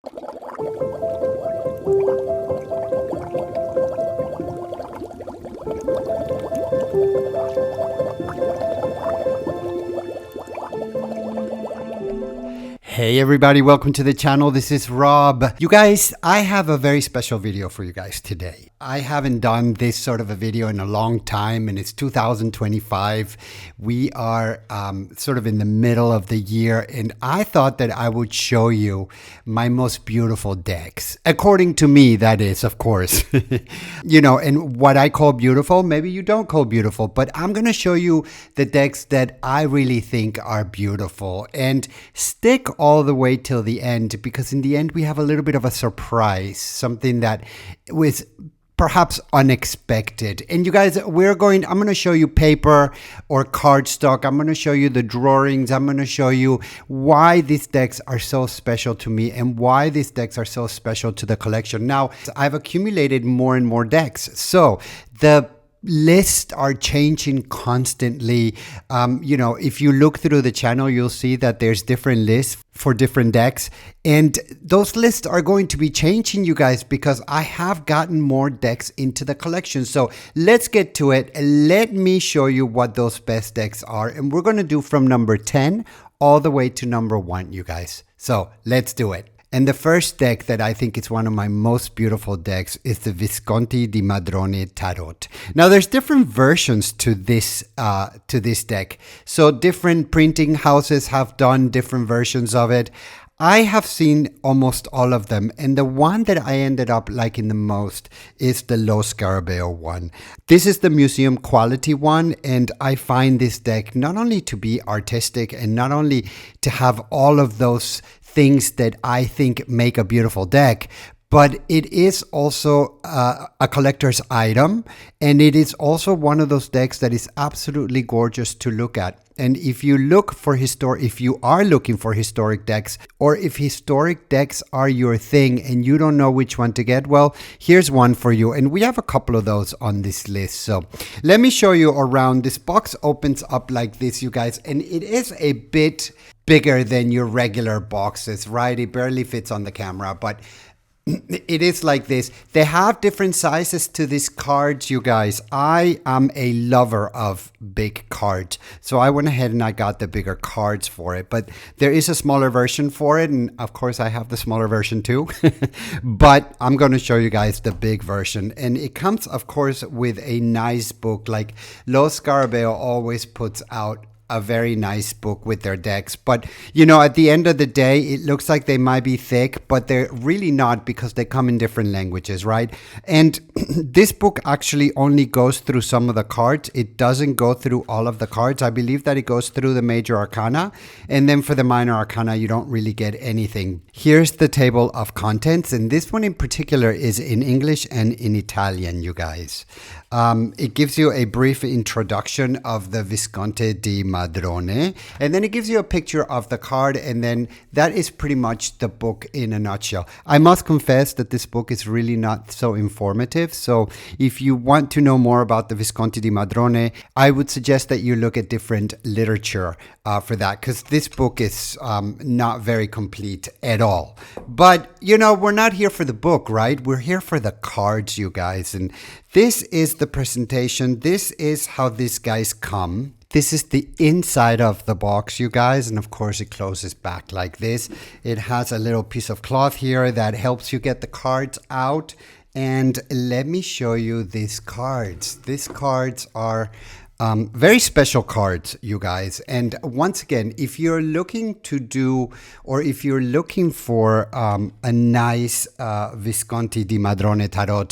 Hey everybody, welcome to the channel. This is Rob. You guys, I have a very special video for you guys today. I haven't done this sort of a video in a long time, and it's 2025. We are sort of in the middle of the year, and I thought that I would show you my most beautiful decks. According to me, that is, of course. You know, and what I call beautiful, maybe you don't call beautiful, but I'm going to show you the decks that I really think are beautiful. And stick all the way till the end, because in the end we have a little bit of a surprise, something that was perhaps unexpected. And you guys, I'm going to show you paper or cardstock. I'm going to show you the drawings. I'm going to show you why these decks are so special to me and why these decks are so special to the collection. Now, I've accumulated more and more decks. So the lists are changing constantly. You know, if you look through the channel, you'll see that there's different lists for different decks, and those lists are going to be changing, you guys, because I have gotten more decks into the collection. So let's get to it. Let me show you what those best decks are, and we're going to do from number 10 all the way to number 1, you guys. So let's do it. And the first deck that I think is one of my most beautiful decks is the Visconti di Madron Tarot. Now, there's different versions to this deck. So different printing houses have done different versions of it. I have seen almost all of them, and the one that I ended up liking the most is the Lo Scarabeo one. This is the museum quality one, and I find this deck not only to be artistic and not only to have all of those things that I think make a beautiful deck, but it is also a collector's item, and it is also one of those decks that is absolutely gorgeous to look at. And if you look for if you are looking for historic decks, or if historic decks are your thing and you don't know which one to get, well, here's one for you. And we have a couple of those on this list. So let me show you around. This box opens up like this, you guys, and it is a bit bigger than your regular boxes, right? It barely fits on the camera, but it is like this. They have different sizes to these cards, you guys. I am a lover of big cards, so I went ahead and I got the bigger cards for it. But there is a smaller version for it, and of course I have the smaller version too. But I'm going to show you guys the big version, and it comes, of course, with a nice book. Like Lo Scarabeo always puts out a very nice book with their decks, but you know, at the end of the day, it looks like they might be thick, but they're really not, because they come in different languages, right? And this book actually only goes through some of the cards. It doesn't go through all of the cards. I believe that it goes through the major arcana, and then for the minor arcana, you don't really get anything. Here's the table of contents, and this one in particular is in English and in Italian, you guys. It gives you a brief introduction of the Visconti di Madrone, and then it gives you a picture of the card, and then that is pretty much the book in a nutshell. I must confess that this book is really not so informative, so if you want to know more about the Visconti di Madrone, I would suggest that you look at different literature for that, because this book is not very complete at all. But, you know, we're not here for the book, right? We're here for the cards, you guys, and this is the presentation. This is how these guys come. This is the inside of the box, you guys, and of course it closes back like this. It has a little piece of cloth here that helps you get the cards out. And let me show you these cards. These cards are very special cards, you guys. And once again, if you're looking to do, or if you're looking for a nice Visconti di Madrone Tarot,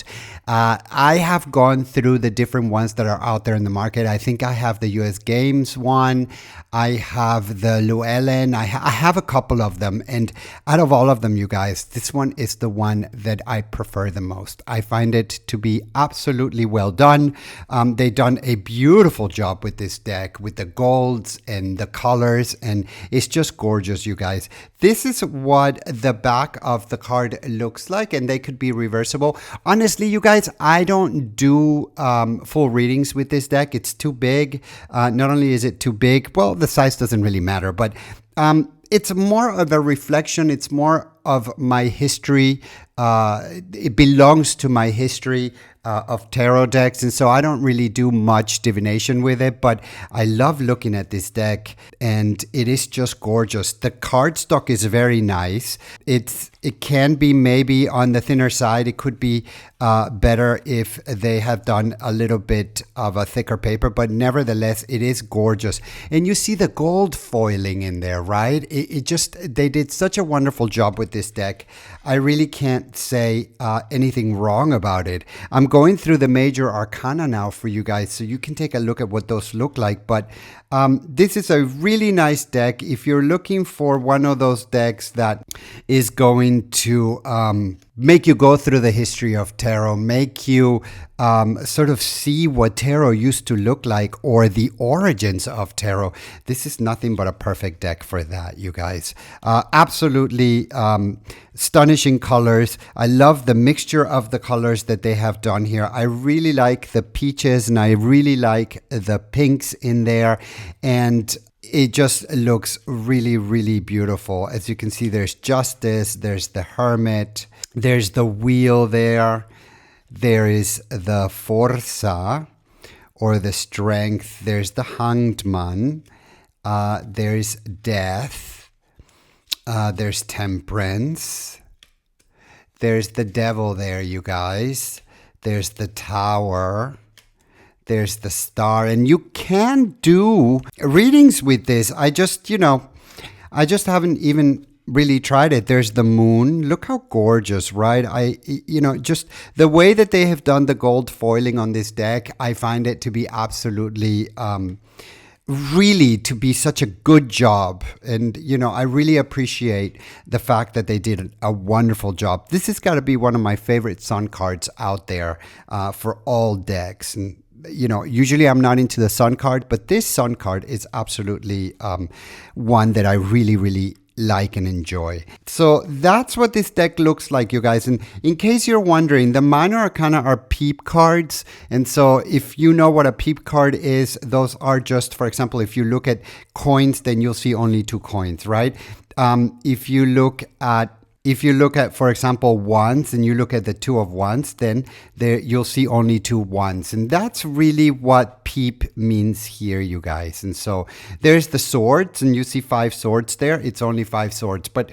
I have gone through the different ones that are out there in the market. I think I have the US Games one. I have the Llewellyn. I have a couple of them. And out of all of them, you guys, this one is the one that I prefer the most. I find it to be absolutely well done. They've done a beautiful job with this deck, with the golds and the colors, and it's just gorgeous, you guys. This is what the back of the card looks like, and they could be reversible. Honestly, you guys, I don't do full readings with this deck. It's too big. Not only is it too big, well, the size doesn't really matter, but it's more of a reflection. It's more of my history. It belongs to my history of tarot decks, and so I don't really do much divination with it, but I love looking at this deck, and it is just gorgeous. The cardstock is very nice. It can be maybe on the thinner side. It could be better if they have done a little bit of a thicker paper, but nevertheless, it is gorgeous. And you see the gold foiling in there, right? They did such a wonderful job with this deck. I really can't say anything wrong about it. I'm going through the major arcana now for you guys, so you can take a look at what those look like. But this is a really nice deck. If you're looking for one of those decks that is going to make you go through the history of tarot, make you sort of see what tarot used to look like or the origins of tarot, this is nothing but a perfect deck for that, you guys. Absolutely astonishing colors. I love the mixture of the colors that they have done here. I really like the peaches and I really like the pinks in there, and it just looks really, really beautiful. As you can see, there's Justice, there's the Hermit, there's the Wheel there, there is the Forza, or the Strength, there's the Hanged Man, there's Death, there's Temperance, there's the Devil there, you guys, there's the Tower, there's the Star, and you can do readings with this. I just haven't even really tried it. There's the Moon. Look how gorgeous, right? Just the way that they have done the gold foiling on this deck, I find it to be absolutely, really to be such a good job. And, I really appreciate the fact that they did a wonderful job. This has got to be one of my favorite Sun cards out there for all decks. And usually I'm not into the Sun card, but this Sun card is absolutely one that I really, really like and enjoy. So that's what this deck looks like, you guys. And in case you're wondering, the minor arcana are peep cards. And so if you know what a peep card is, those are just, for example, if you look at coins, then you'll see only 2 coins, right? If you look at, for example, ones, and you look at the 2 of wands, then there you'll see only 2 wands. And that's really what peep means here, you guys. And so there's the swords, and you see 5 swords there. It's only 5 swords. But,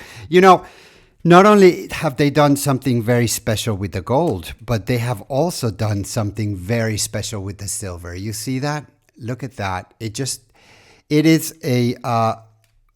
not only have they done something very special with the gold, but they have also done something very special with the silver. You see that? Look at that. It is a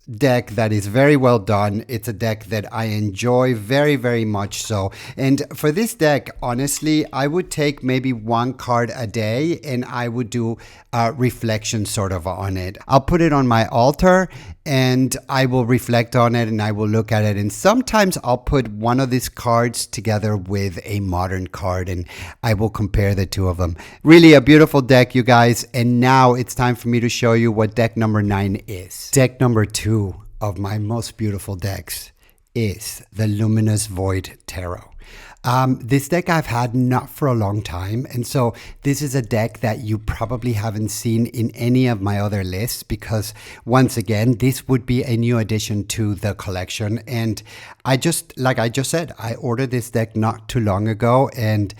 deck that is very well done. It's a deck that I enjoy very, very much so. And for this deck, honestly, I would take maybe 1 card a day and I would do a reflection sort of on it. I'll put it on my altar and I will reflect on it and I will look at it. And sometimes I'll put one of these cards together with a modern card and I will compare the 2 of them. Really a beautiful deck, you guys. And now it's time for me to show you what deck number 9 is. Deck number 2 of my most beautiful decks is the Luminous Void Tarot. This deck I've had not for a long time, and so this is a deck that you probably haven't seen in any of my other lists because, once again, this would be a new addition to the collection. And like I just said, I ordered this deck not too long ago, and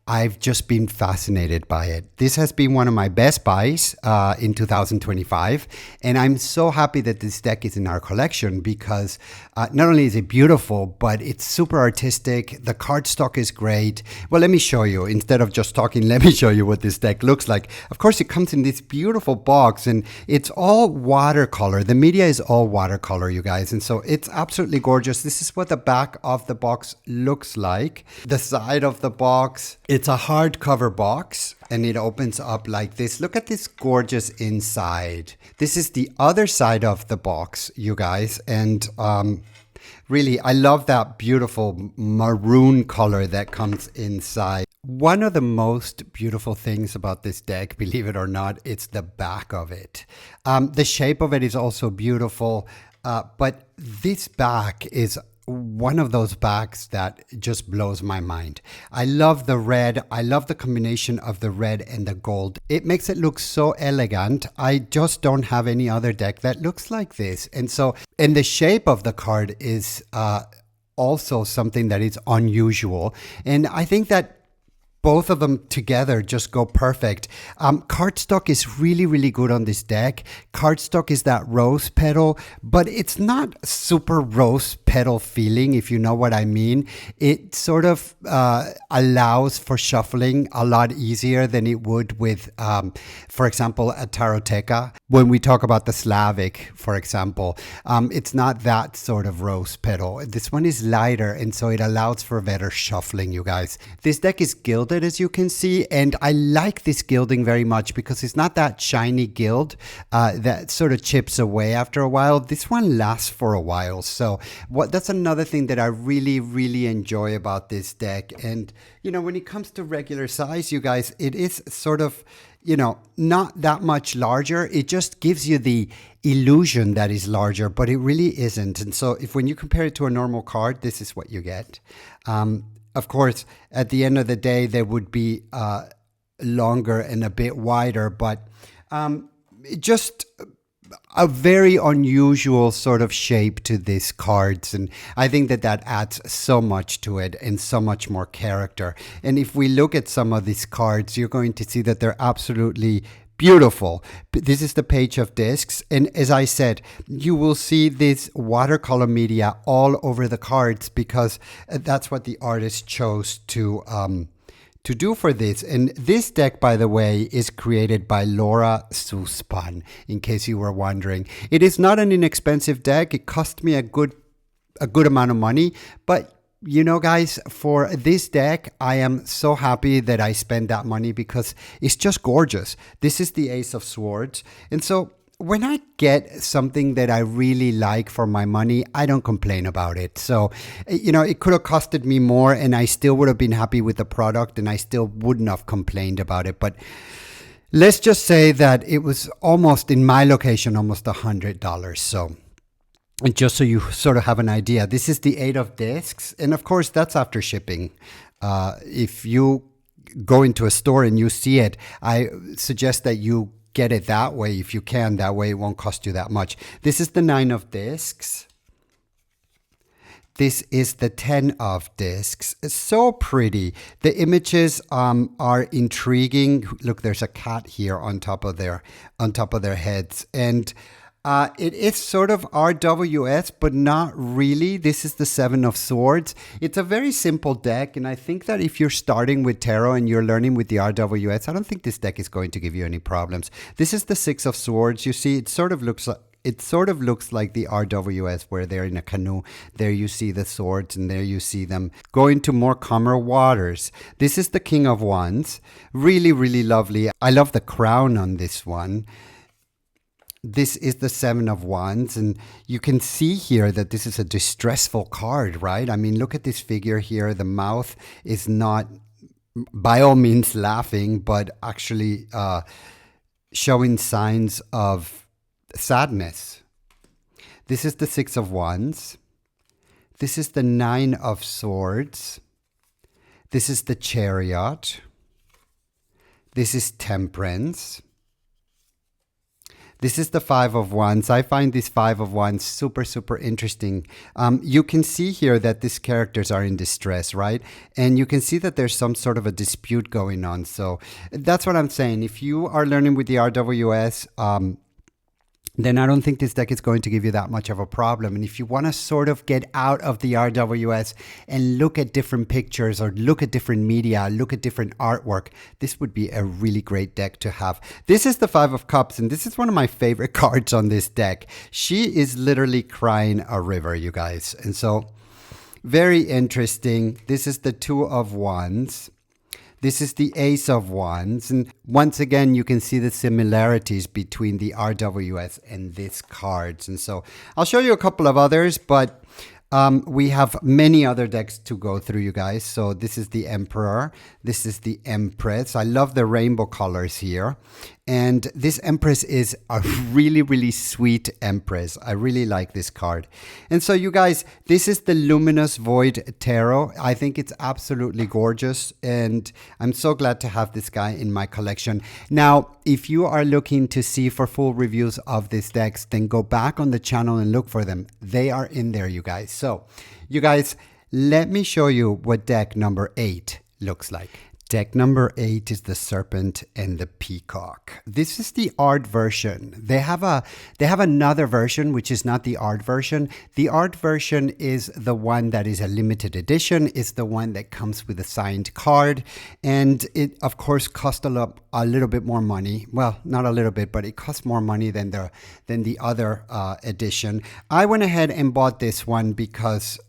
I've just been fascinated by it. This has been one of my best buys in 2025. And I'm so happy that this deck is in our collection because not only is it beautiful, but it's super artistic. The cardstock is great. Well, let me show you. Instead of just talking, let me show you what this deck looks like. Of course, it comes in this beautiful box and it's all watercolor. The media is all watercolor, you guys. And so it's absolutely gorgeous. This is what the back of the box looks like. The side of the box, it's a hardcover box and it opens up like this. Look at this gorgeous inside. This is the other side of the box, you guys. And really, I love that beautiful maroon color that comes inside. One of the most beautiful things about this deck, believe it or not, it's the back of it. The shape of it is also beautiful, but this back is one of those backs that just blows my mind. I love the red. I love the combination of the red and the gold. It makes it look so elegant. I just don't have any other deck that looks like this. And the shape of the card is also something that is unusual. And I think that both of them together just go perfect. Cardstock is really, really good on this deck. Cardstock is that rose petal, but it's not super rose petal feeling, if you know what I mean. It sort of allows for shuffling a lot easier than it would with, for example, a Taroteka. When we talk about the Slavic, for example, it's not that sort of rose petal. This one is lighter, and so it allows for better shuffling, you guys. This deck is gilded, as you can see, and I like this gilding very much because it's not that shiny gild that sort of chips away after a while. This one lasts for a while, so that's another thing that I really enjoy about this deck. And you know, when it comes to regular size, you guys, it is sort of, you know, not that much larger. It just gives you the illusion that is larger, but it really isn't. And so when you compare it to a normal card, this is what you get. Of course, at the end of the day, they would be longer and a bit wider, but just a very unusual sort of shape to these cards. And I think that that adds so much to it and so much more character. And if we look at some of these cards, you're going to see that they're absolutely beautiful. This is the Page of Discs, and as I said, you will see this watercolor media all over the cards because that's what the artist chose to do for this. And this deck, by the way, is created by Laura Suspan, in case you were wondering. It is not an inexpensive deck. It cost me a good amount of money, but you know, guys, for this deck, I am so happy that I spent that money because it's just gorgeous. This is the Ace of Swords. And so when I get something that I really like for my money, I don't complain about it. So, you know, it could have costed me more and I still would have been happy with the product and I still wouldn't have complained about it. But let's just say that it was almost, in my location, almost $100. So, and just so you sort of have an idea, this is the 8 of Discs. And of course, that's after shipping. If you go into a store and you see it, I suggest that you get it that way if you can. That way it won't cost you that much. This is the 9 of Discs. This is the 10 of Discs. It's so pretty. The images are intriguing. Look, there's a cat here on top of their heads. And it is sort of RWS, but not really. This is the 7 of Swords. It's a very simple deck, and I think that if you're starting with tarot and you're learning with the RWS, I don't think this deck is going to give you any problems. This is the 6 of Swords. You see, it sort of looks like the RWS where they're in a canoe. There you see the swords, and there you see them going to more calmer waters. This is the King of Wands. Really, really lovely. I love the crown on this one. This is the 7 of Wands, and you can see here that this is a distressful card, right? I mean, look at this figure here. The mouth is not by all means laughing, but actually showing signs of sadness. This is the 6 of Wands. This is the 9 of Swords. This is the Chariot. This is Temperance. This is the 5 of Wands. I find this 5 of Wands super, super interesting. You can see here that these characters are in distress, right? And you can see that there's some sort of a dispute going on. So that's what I'm saying. If you are learning with the RWS, then I don't think this deck is going to give you that much of a problem. And if you want to sort of get out of the RWS and look at different pictures or look at different media, look at different artwork, this would be a really great deck to have. This is the 5 of Cups, and this is one of my favorite cards on this deck. She is literally crying a river, you guys. And so, very interesting. This is the 2 of Wands. This is the Ace of Wands. And once again, you can see the similarities between the RWS and these cards. And so I'll show you a couple of others, but we have many other decks to go through, you guys. So this is the Emperor. This is the Empress. I love the rainbow colors here. And this Empress is a really, really sweet Empress. I really like this card. And so you guys, this is the Luminous Void Tarot. I think it's absolutely gorgeous. And I'm so glad to have this guy in my collection. Now, if you are looking to see for full reviews of these decks, then go back on the channel and look for them. They are in there, you guys. So, you guys, let me show you what deck number 8 looks like. Deck number 8 is the Serpent and the Peacock. This is the art version. They have another version which is not the art version. The art version is the one that is a limited edition. It's the one that comes with a signed card, and it of course cost a little bit more money. Well, not a little bit, but it costs more money than the other edition. I went ahead and bought this one because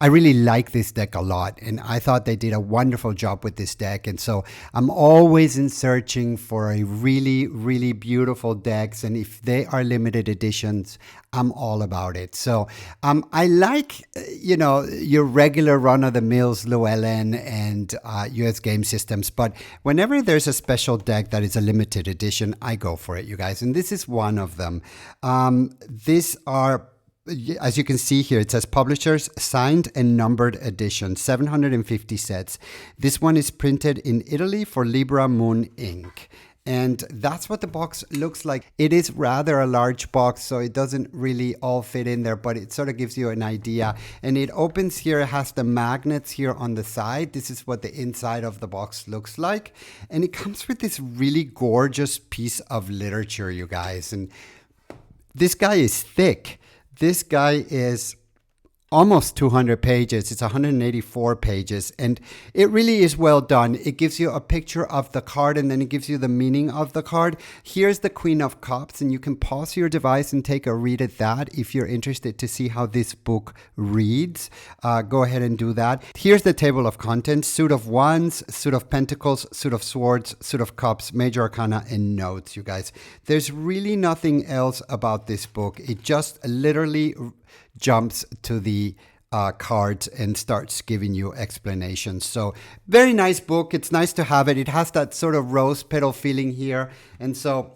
I really like this deck a lot, and I thought they did a wonderful job with this deck. And so I'm always in searching for a really, really beautiful decks, and if they are limited editions, I'm all about it. So I like, your regular run-of-the-mills Llewellyn and US Game Systems, but whenever there's a special deck that is a limited edition, I go for it, you guys, and this is one of them. These are, as you can see here, it says publishers, signed and numbered edition, 750 sets. This one is printed in Italy for Libra Moon Inc. And that's what the box looks like. It is rather a large box, so it doesn't really all fit in there, but it sort of gives you an idea. And it opens here, it has the magnets here on the side. This is what the inside of the box looks like. And it comes with this really gorgeous piece of literature, you guys. And this guy is thick. This guy is almost 200 pages. It's 184 pages, and it really is well done. It gives you a picture of the card, and then it gives you the meaning of the card. Here's the Queen of Cups, and you can pause your device and take a read at that if you're interested to see how this book reads. Go ahead and do that. Here's the table of contents: suit of wands, suit of pentacles, suit of swords, suit of cups, major arcana, and notes, you guys. There's really nothing else about this book. It just literally jumps to the cards and starts giving you explanations. So very nice book. It's nice to have it. It has that sort of rose petal feeling here. And so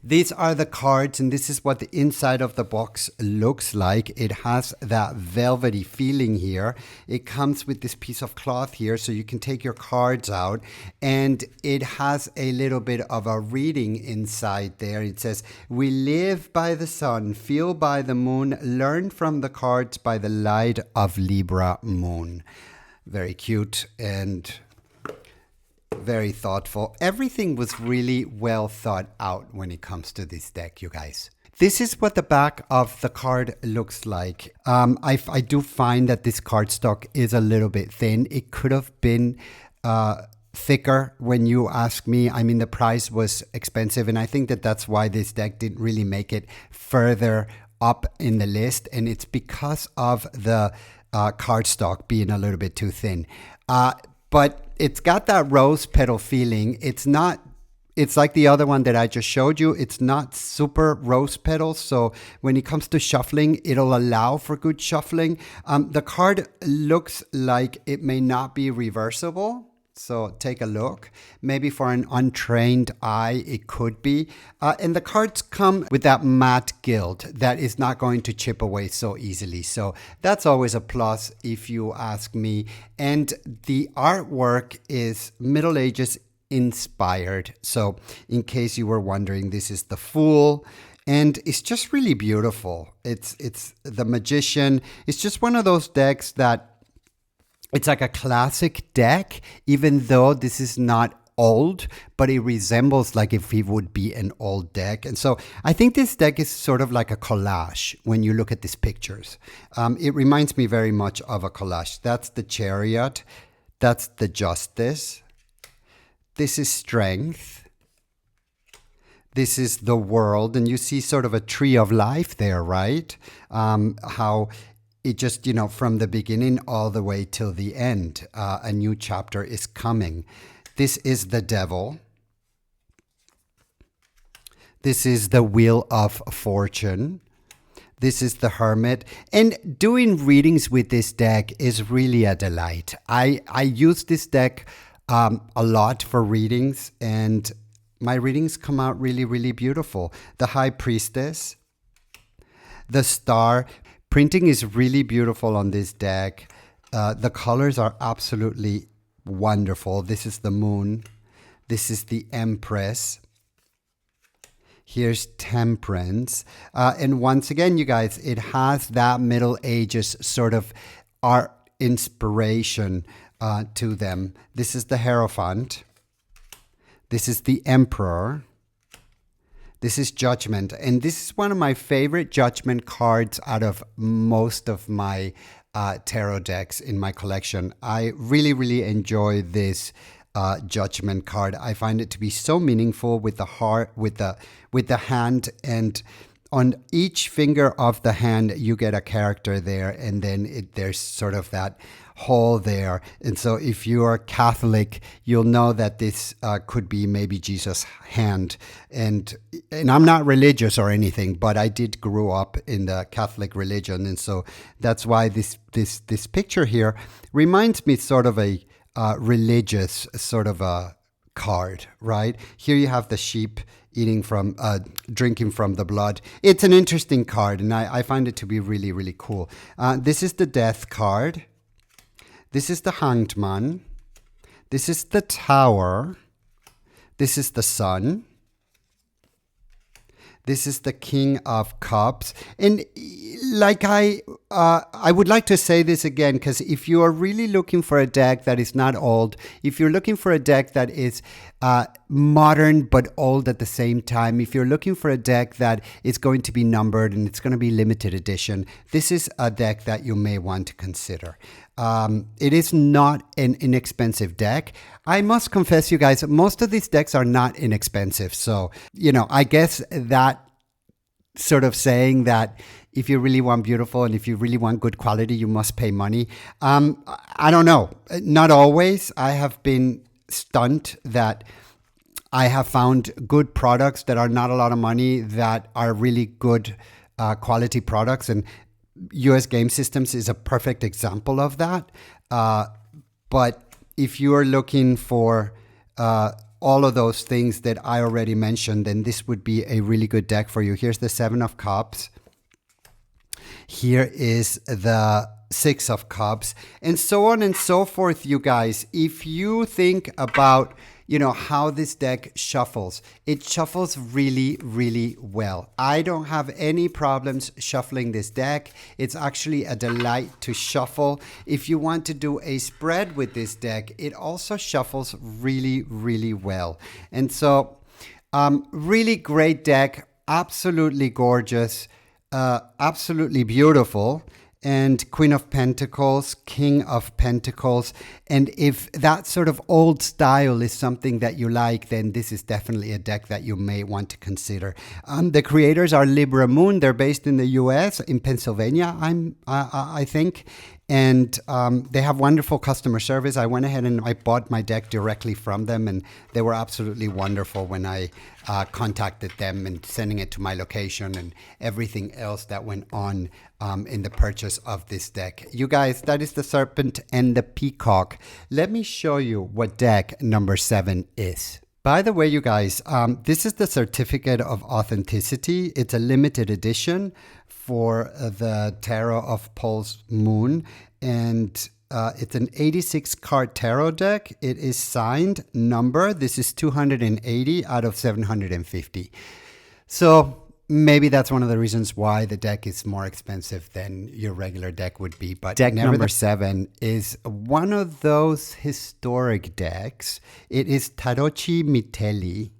these are the cards, and this is what the inside of the box looks like. It has that velvety feeling here. It comes with this piece of cloth here, so you can take your cards out, and it has a little bit of a reading inside there. It says, "We live by the sun, feel by the moon, learn from the cards by the light of Libra moon." Very cute and very thoughtful. Everything was really well thought out when it comes to this deck, you guys. This is what the back of the card looks like. I do find that this cardstock is a little bit thin. It could have been thicker when you ask me. I mean, the price was expensive, and I think that that's why this deck didn't really make it further up in the list, and it's because of the cardstock being a little bit too thin. But it's got that rose petal feeling. It's like the other one that I just showed you. It's not super rose petals. So when it comes to shuffling, it'll allow for good shuffling. The card looks like it may not be reversible. So take a look. Maybe for an untrained eye, it could be. And the cards come with that matte gilt that is not going to chip away so easily. So that's always a plus if you ask me. And the artwork is Middle Ages inspired. So in case you were wondering, this is the Fool. And it's just really beautiful. It's the Magician. It's just one of those decks that it's like a classic deck, even though this is not old, but it resembles like if it would be an old deck. And so I think this deck is sort of like a collage when you look at these pictures. It reminds me very much of a collage. That's the Chariot. That's the Justice. This is Strength. This is the World. And you see sort of a tree of life there, right? How it just, from the beginning all the way till the end, a new chapter is coming. This is the Devil. This is the Wheel of Fortune. This is the Hermit. And doing readings with this deck is really a delight. I use this deck a lot for readings, and my readings come out really, really beautiful. The High Priestess. The Star. Printing is really beautiful on this deck. The colors are absolutely wonderful. This is the Moon. This is the Empress. Here's Temperance. And once again, you guys, it has that Middle Ages sort of art inspiration to them. This is the Hierophant. This is the Emperor. This is Judgment. And this is one of my favorite Judgment cards out of most of my tarot decks in my collection. I really, really enjoy this Judgment card. I find it to be so meaningful with the heart, with the hand, and on each finger of the hand you get a character there, and then there's sort of that hole there. And so if you are Catholic, you'll know that this could be maybe Jesus' hand. And I'm not religious or anything, but I did grow up in the Catholic religion, and so that's why this picture here reminds me sort of a religious sort of a card, right? Here you have the sheep drinking from the blood. It's an interesting card, and I find it to be really, really cool. This is the Death card. This is the Hanged Man. This is the Tower. This is the Sun. This is the King of Cups. And like I would like to say this again, because if you are really looking for a deck that is not old, if you're looking for a deck that is modern but old at the same time, if you're looking for a deck that is going to be numbered and it's going to be limited edition, this is a deck that you may want to consider. It is not an inexpensive deck. I must confess, you guys, most of these decks are not inexpensive. So, I guess that sort of saying that if you really want beautiful and if you really want good quality, you must pay money. I don't know. Not always. I have been stunned that I have found good products that are not a lot of money that are really good quality products. And US Game Systems is a perfect example of that. But if you are looking for all of those things that I already mentioned, then this would be a really good deck for you. Here's the Seven of Cups. Here is the Six of Cups, and so on and so forth, you guys. If you think about, how this deck shuffles, it shuffles really, really well. I don't have any problems shuffling this deck. It's actually a delight to shuffle. If you want to do a spread with this deck, it also shuffles really, really well. And so, really great deck, absolutely gorgeous, absolutely beautiful. And Queen of Pentacles, King of Pentacles. And if that sort of old style is something that you like, then this is definitely a deck that you may want to consider. The creators are Libra Moon. They're based in the US, in Pennsylvania, I think. And they have wonderful customer service. I went ahead and I bought my deck directly from them, and they were absolutely wonderful when I contacted them and sending it to my location and everything else that went on in the purchase of this deck. You guys, that is the Serpent and the Peacock. Let me show you what deck number 7 is. By the way, you guys, this is the Certificate of Authenticity. It's a limited edition for the Tarot of Pulse Moon, and it's an 86 card tarot deck. It is signed, numbered. This is 280 out of 750. So maybe that's one of the reasons why the deck is more expensive than your regular deck would be. But deck number 7 is one of those historic decks. It is Tarocchi Mitelli,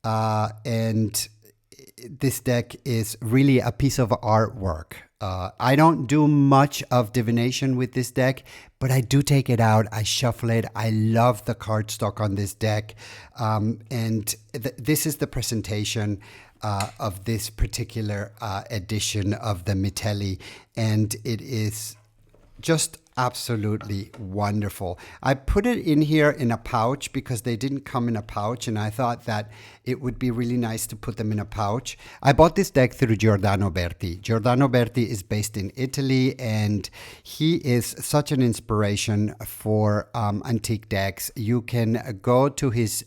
and this deck is really a piece of artwork. I don't do much of divination with this deck, but I do take it out. I shuffle it. I love the cardstock on this deck. And this is the presentation of this particular edition of the Mitelli. And it is just absolutely wonderful. I put it in here in a pouch because they didn't come in a pouch, and I thought that it would be really nice to put them in a pouch. I bought this deck through Giordano Berti. Giordano Berti is based in Italy, and he is such an inspiration for antique decks. You can go to his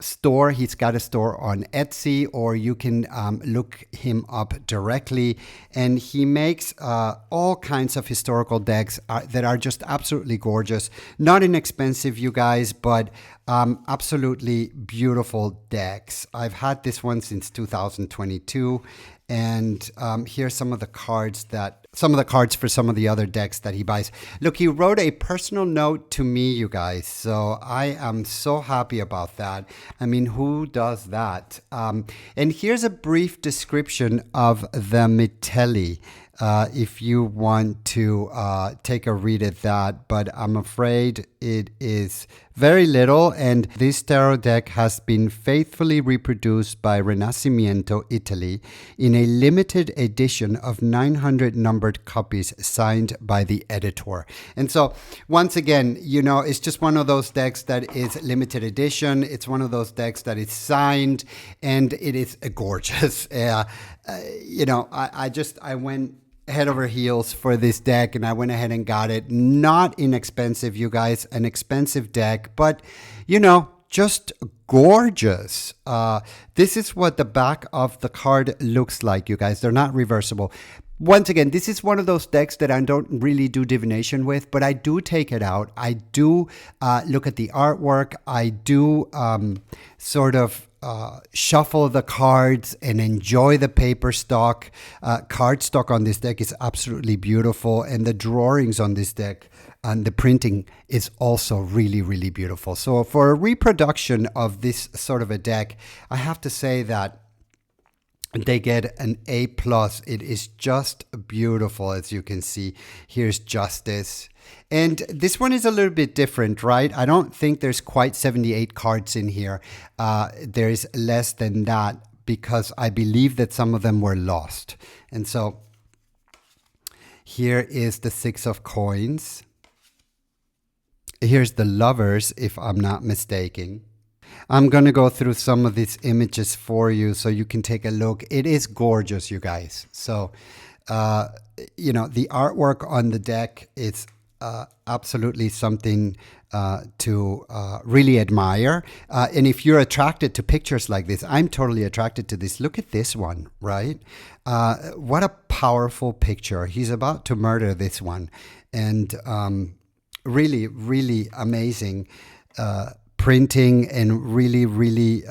store. He's got a store on Etsy, or you can look him up directly. And he makes all kinds of historical decks that are just absolutely gorgeous. Not inexpensive, you guys, but absolutely beautiful decks. I've had this one since 2022. And here's some of the cards for some of the other decks that he buys. Look, he wrote a personal note to me, you guys. So I am so happy about that. I mean, who does that? And here's a brief description of the Mitelli. If you want to take a read at that, but I'm afraid it is very little, and this tarot deck has been faithfully reproduced by Rinascimento Italy in a limited edition of 900 numbered copies signed by the editor. And so, once again, you know, it's just one of those decks that is limited edition. It's one of those decks that is signed, and it is gorgeous. You know, I went head over heels for this deck, and I went ahead and got it. Not inexpensive, you guys, an expensive deck, but you know, just gorgeous. This is what the back of the card looks like, you guys. They're not reversible. Once again, this is one of those decks that I don't really do divination with, but I do take it out. I do look at the artwork. I do sort of shuffle the cards and enjoy the paper stock. Card stock on this deck is absolutely beautiful, and the drawings on this deck and the printing is also really, really beautiful. So for a reproduction of this sort of a deck, I have to say that they get an A+. It is just beautiful, as you can see. Here's Justice. And this one is a little bit different, right? I don't think there's quite 78 cards in here. There's less than that because I believe that some of them were lost. And so here is the 6 of coins. Here's the Lovers, if I'm not mistaken. I'm going to go through some of these images for you so you can take a look. It is gorgeous, you guys. So, you know, the artwork on the deck is absolutely something to really admire. And if you're attracted to pictures like this, I'm totally attracted to this. Look at this one, right? What a powerful picture. He's about to murder this one. And really, really amazing printing, and really, really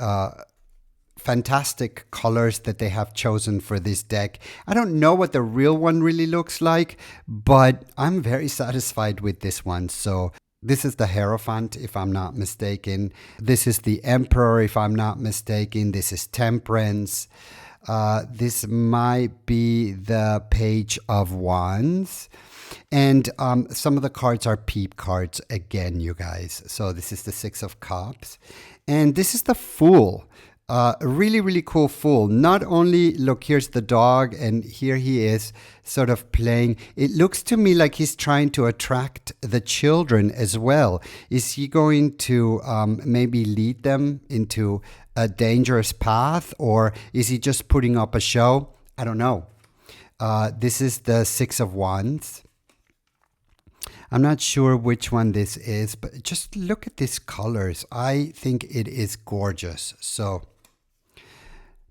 fantastic colors that they have chosen for this deck. I don't know what the real one really looks like, but I'm very satisfied with this one. So this is the Hierophant, if I'm not mistaken. This is the Emperor, if I'm not mistaken. This is Temperance. This might be the Page of Wands. And some of the cards are peep cards again, you guys. So this is the 6 of Cups. And this is the Fool. Really, really cool Fool. Not only, look, here's the dog, and here he is sort of playing. It looks to me like he's trying to attract the children as well. Is he going to maybe lead them into a dangerous path, or is he just putting up a show? I don't know. This is the 6 of Wands. I'm not sure which one this is, but just look at these colors. I think it is gorgeous. So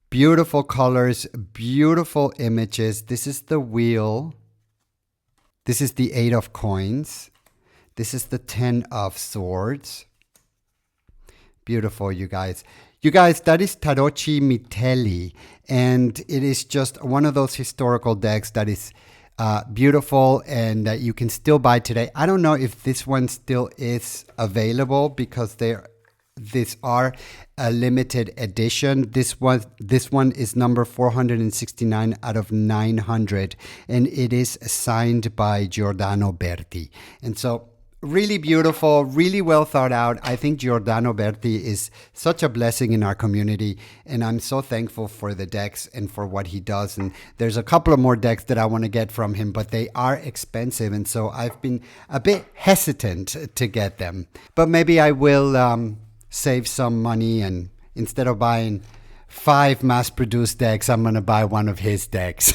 beautiful colors, beautiful images. This is the Wheel. This is the 8 of Coins. This is the 10 of Swords. Beautiful, you guys. You guys, that is Tarocchi Mitelli, and it is just one of those historical decks that is beautiful, and that you can still buy today. I don't know if this one still is available because these are a limited edition. This one is number 469 out of 900, and it is signed by Giordano Berti. And so really beautiful, really well thought out. I think Giordano Berti is such a blessing in our community, and I'm so thankful for the decks and for what he does. And there's a couple of more decks that I want to get from him, but they are expensive, and so I've been a bit hesitant to get them. But maybe I will save some money, and instead of buying 5 mass-produced decks. I'm going to buy one of his decks.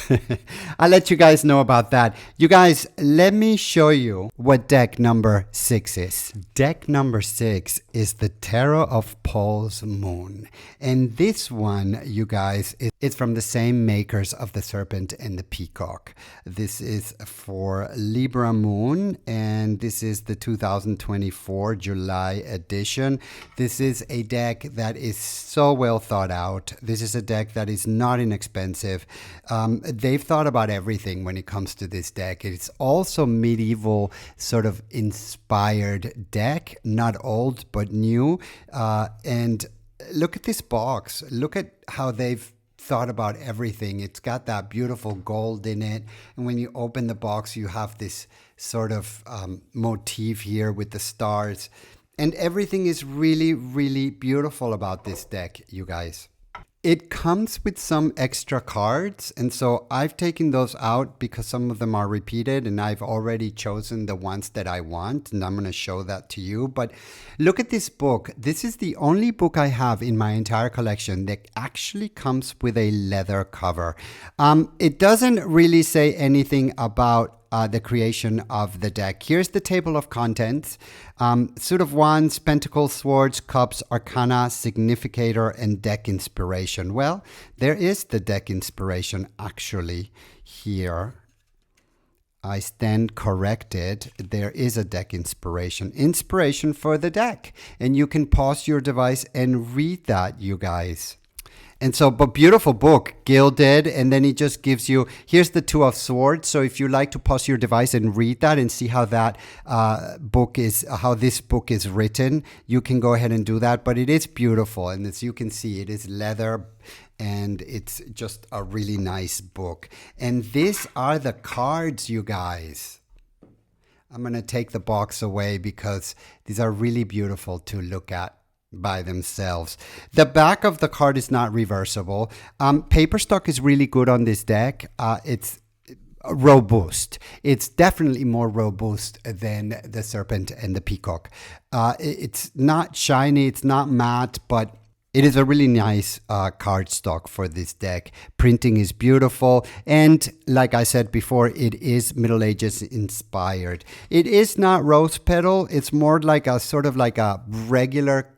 I'll let you guys know about that. You guys, let me show you what deck number 6 is. Deck number 6 is the Terra of Paul's Moon. And this one, you guys, it's from the same makers of the Serpent and the Peacock. This is for Libra Moon, and this is the 2024 July edition. This is a deck that is so well thought out. This is a deck that is not inexpensive. They've thought about everything when it comes to this deck. It's also medieval sort of inspired deck, not old but new. And look at this box. Look at how they've thought about everything. It's got that beautiful gold in it, and when you open the box you have this sort of motif here with the stars, and everything is really, really beautiful about this deck, you guys. It comes with some extra cards, and so I've taken those out because some of them are repeated, and I've already chosen the ones that I want, and I'm going to show that to you. But look at this book. This is the only book I have in my entire collection that actually comes with a leather cover. It doesn't really say anything about the creation of the deck. Here's the table of contents. Suit of Wands, Pentacles, Swords, Cups, Arcana, Significator, and Deck Inspiration. Well, there is the deck inspiration actually here. I stand corrected. There is a deck inspiration. Inspiration for the deck. And you can pause your device and read that, you guys. And so, but beautiful book, gilded, and then it just gives you, here's the Two of Swords. So if you like to pause your device and read that and see how that book is, how this book is written, you can go ahead and do that. But it is beautiful, and as you can see, it is leather, and it's just a really nice book. And these are the cards, you guys. I'm going to take the box away because these are really beautiful to look at by themselves. The back of the card is not reversible. Paper stock is really good on this deck. It's robust. It's definitely more robust than the Serpent and the Peacock. It's not shiny, it's not matte, but it is a really nice card stock for this deck. Printing is beautiful, and like I said before, it is Middle Ages inspired. It is not rose petal. It's more like a sort of like a regular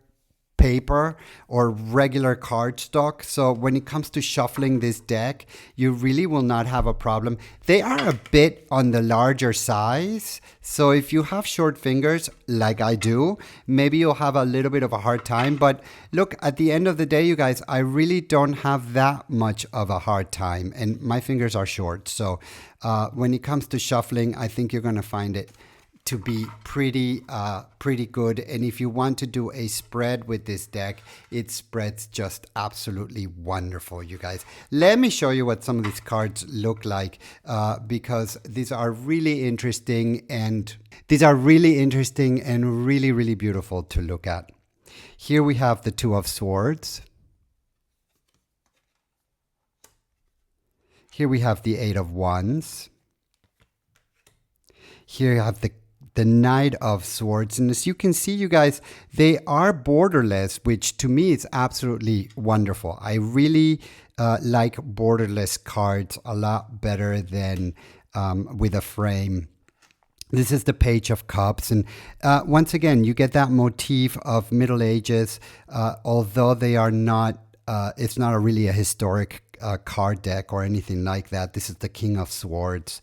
paper or regular cardstock. So when it comes to shuffling this deck, you really will not have a problem. They are a bit on the larger size, so if you have short fingers like I do, maybe you'll have a little bit of a hard time. But look, at the end of the day, you guys, I really don't have that much of a hard time, and my fingers are short. So when it comes to shuffling, I think you're going to find it to be pretty good. And if you want to do a spread with this deck, it spreads just absolutely wonderful, you guys. Let me show you what some of these cards look like, because these are really interesting, and really, really beautiful to look at. Here we have the Two of Swords. Here we have the Eight of Wands. Here you have the Knight of Swords. And as you can see, you guys, they are borderless, which to me is absolutely wonderful. I really like borderless cards a lot better than with a frame. This is the Page of Cups. And once again, you get that motif of Middle Ages, although they are not, it's not really a historic card deck or anything like that. This is the King of Swords.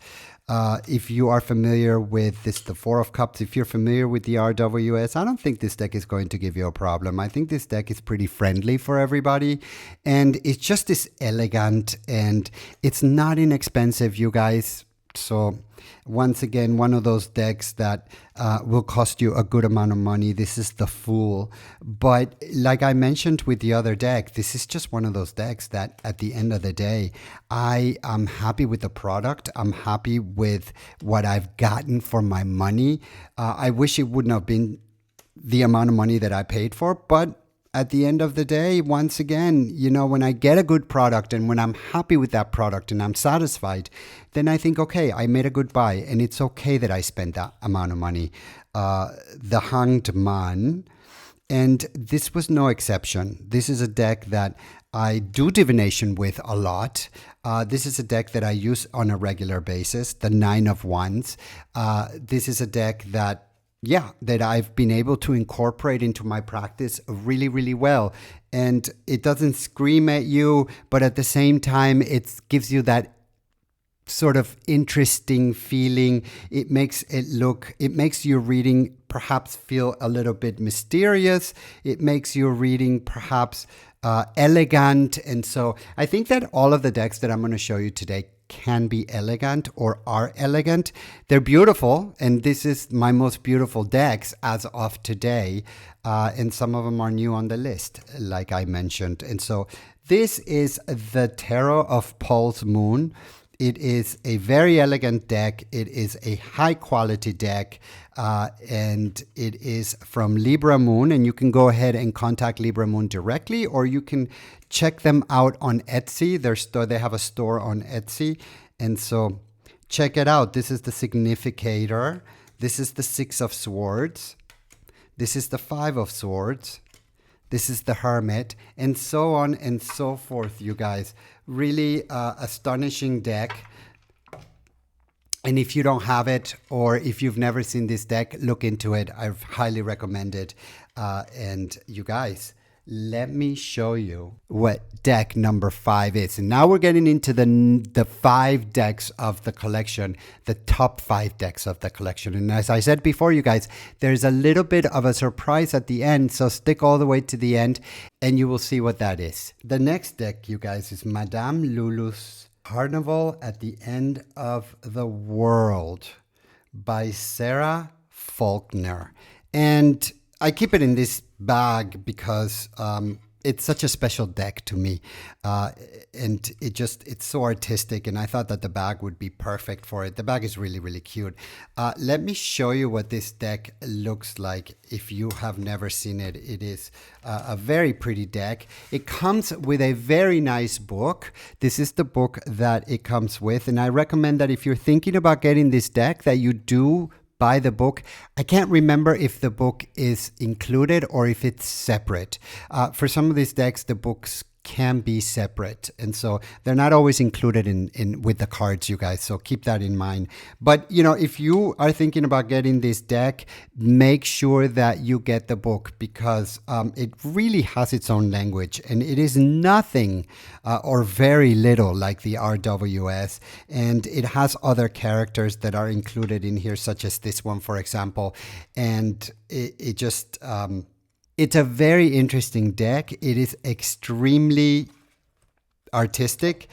If you are familiar with this, the Four of Cups, if you're familiar with the RWS, I don't think this deck is going to give you a problem. I think this deck is pretty friendly for everybody, and it's just this elegant, and it's not inexpensive, you guys. So once again, one of those decks that will cost you a good amount of money. This is the Fool. But like I mentioned with the other deck, this is just one of those decks that at the end of the day, I am happy with the product. I'm happy with what I've gotten for my money. I wish it wouldn't have been the amount of money that I paid for, but at the end of the day, once again, you know, when I get a good product and when I'm happy with that product and I'm satisfied, then I think, okay, I made a good buy, and it's okay that I spent that amount of money. The Hanged Man, and this was no exception. This is a deck that I do divination with a lot. This is a deck that I use on a regular basis, the Nine of Wands. This is a deck that, that I've been able to incorporate into my practice really, really well. And it doesn't scream at you, but at the same time, it gives you that sort of interesting feeling. It makes your reading perhaps feel a little bit mysterious. It makes your reading perhaps elegant. And so I think that all of the decks that I'm going to show you today can be elegant or are elegant. They're beautiful, and this is my most beautiful decks as of today. And some of them are new on the list, like I mentioned. And so this is the Tarot of Paul's Moon. It is a very elegant deck. It is a high quality deck, and it is from Libra Moon. And you can go ahead and contact Libra Moon directly, or you can check them out on Etsy. They have a store on Etsy. And so check it out. This is the Significator. This is the Six of Swords. This is the Five of Swords. This is the Hermit, and so on and so forth, you guys. Really astonishing deck. And if you don't have it, or if you've never seen this deck, look into it. I highly recommend it. And you guys, let me show you what deck number 5 is. And now we're getting into the 5 decks of the collection, the top 5 decks of the collection. And as I said before, you guys, there's a little bit of a surprise at the end. So stick all the way to the end and you will see what that is. The next deck, you guys, is Madame Lulu's Carnival at the End of the World by Sarah Faulkner. And I keep it in this bag because it's such a special deck to me, and it's so artistic, and I thought that the bag would be perfect for it. The bag is really, really cute. Let me show you what this deck looks like. If you have never seen it, it is a very pretty deck. It comes with a very nice book. This is the book that it comes with, and I recommend that if you're thinking about getting this deck, that you do buy the book. I can't remember if the book is included or if it's separate. For some of these decks, the books can be separate, and so they're not always included in with the cards, you guys. So keep that in mind. But if you are thinking about getting this deck, make sure that you get the book, because it really has its own language, and it is nothing or very little like the RWS, and it has other characters that are included in here, such as this one, for example, and it just it's a very interesting deck. It is extremely artistic,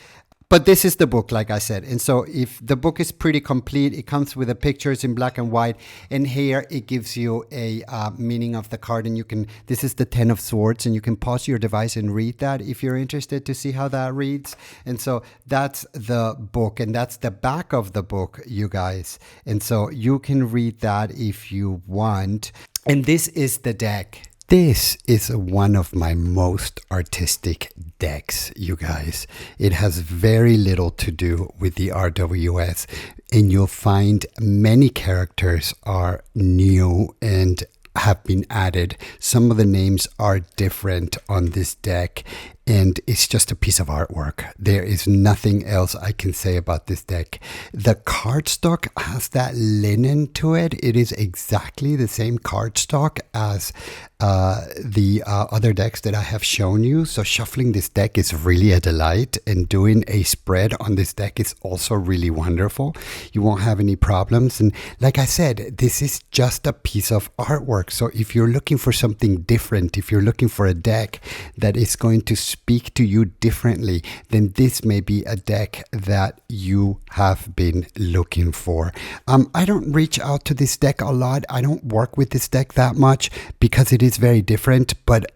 but this is the book, like I said. And so if the book is pretty complete, it comes with the pictures in black and white, and here it gives you a meaning of the card, and this is the 10 of Swords, and you can pause your device and read that if you're interested to see how that reads. And so that's the book, and that's the back of the book, you guys. And so you can read that if you want. And this is the deck. This is one of my most artistic decks, you guys. It has very little to do with the RWS, and you'll find many characters are new and have been added. Some of the names are different on this deck, and it's just a piece of artwork. There is nothing else I can say about this deck. The cardstock has that linen to it. It is exactly the same cardstock as the other decks that I have shown you. So shuffling this deck is really a delight, and doing a spread on this deck is also really wonderful. You won't have any problems. And like I said, this is just a piece of artwork. So if you're looking for something different, if you're looking for a deck that is going to speak to you differently, then this may be a deck that you have been looking for. I don't reach out to this deck a lot. I don't work with this deck that much because it is very different, but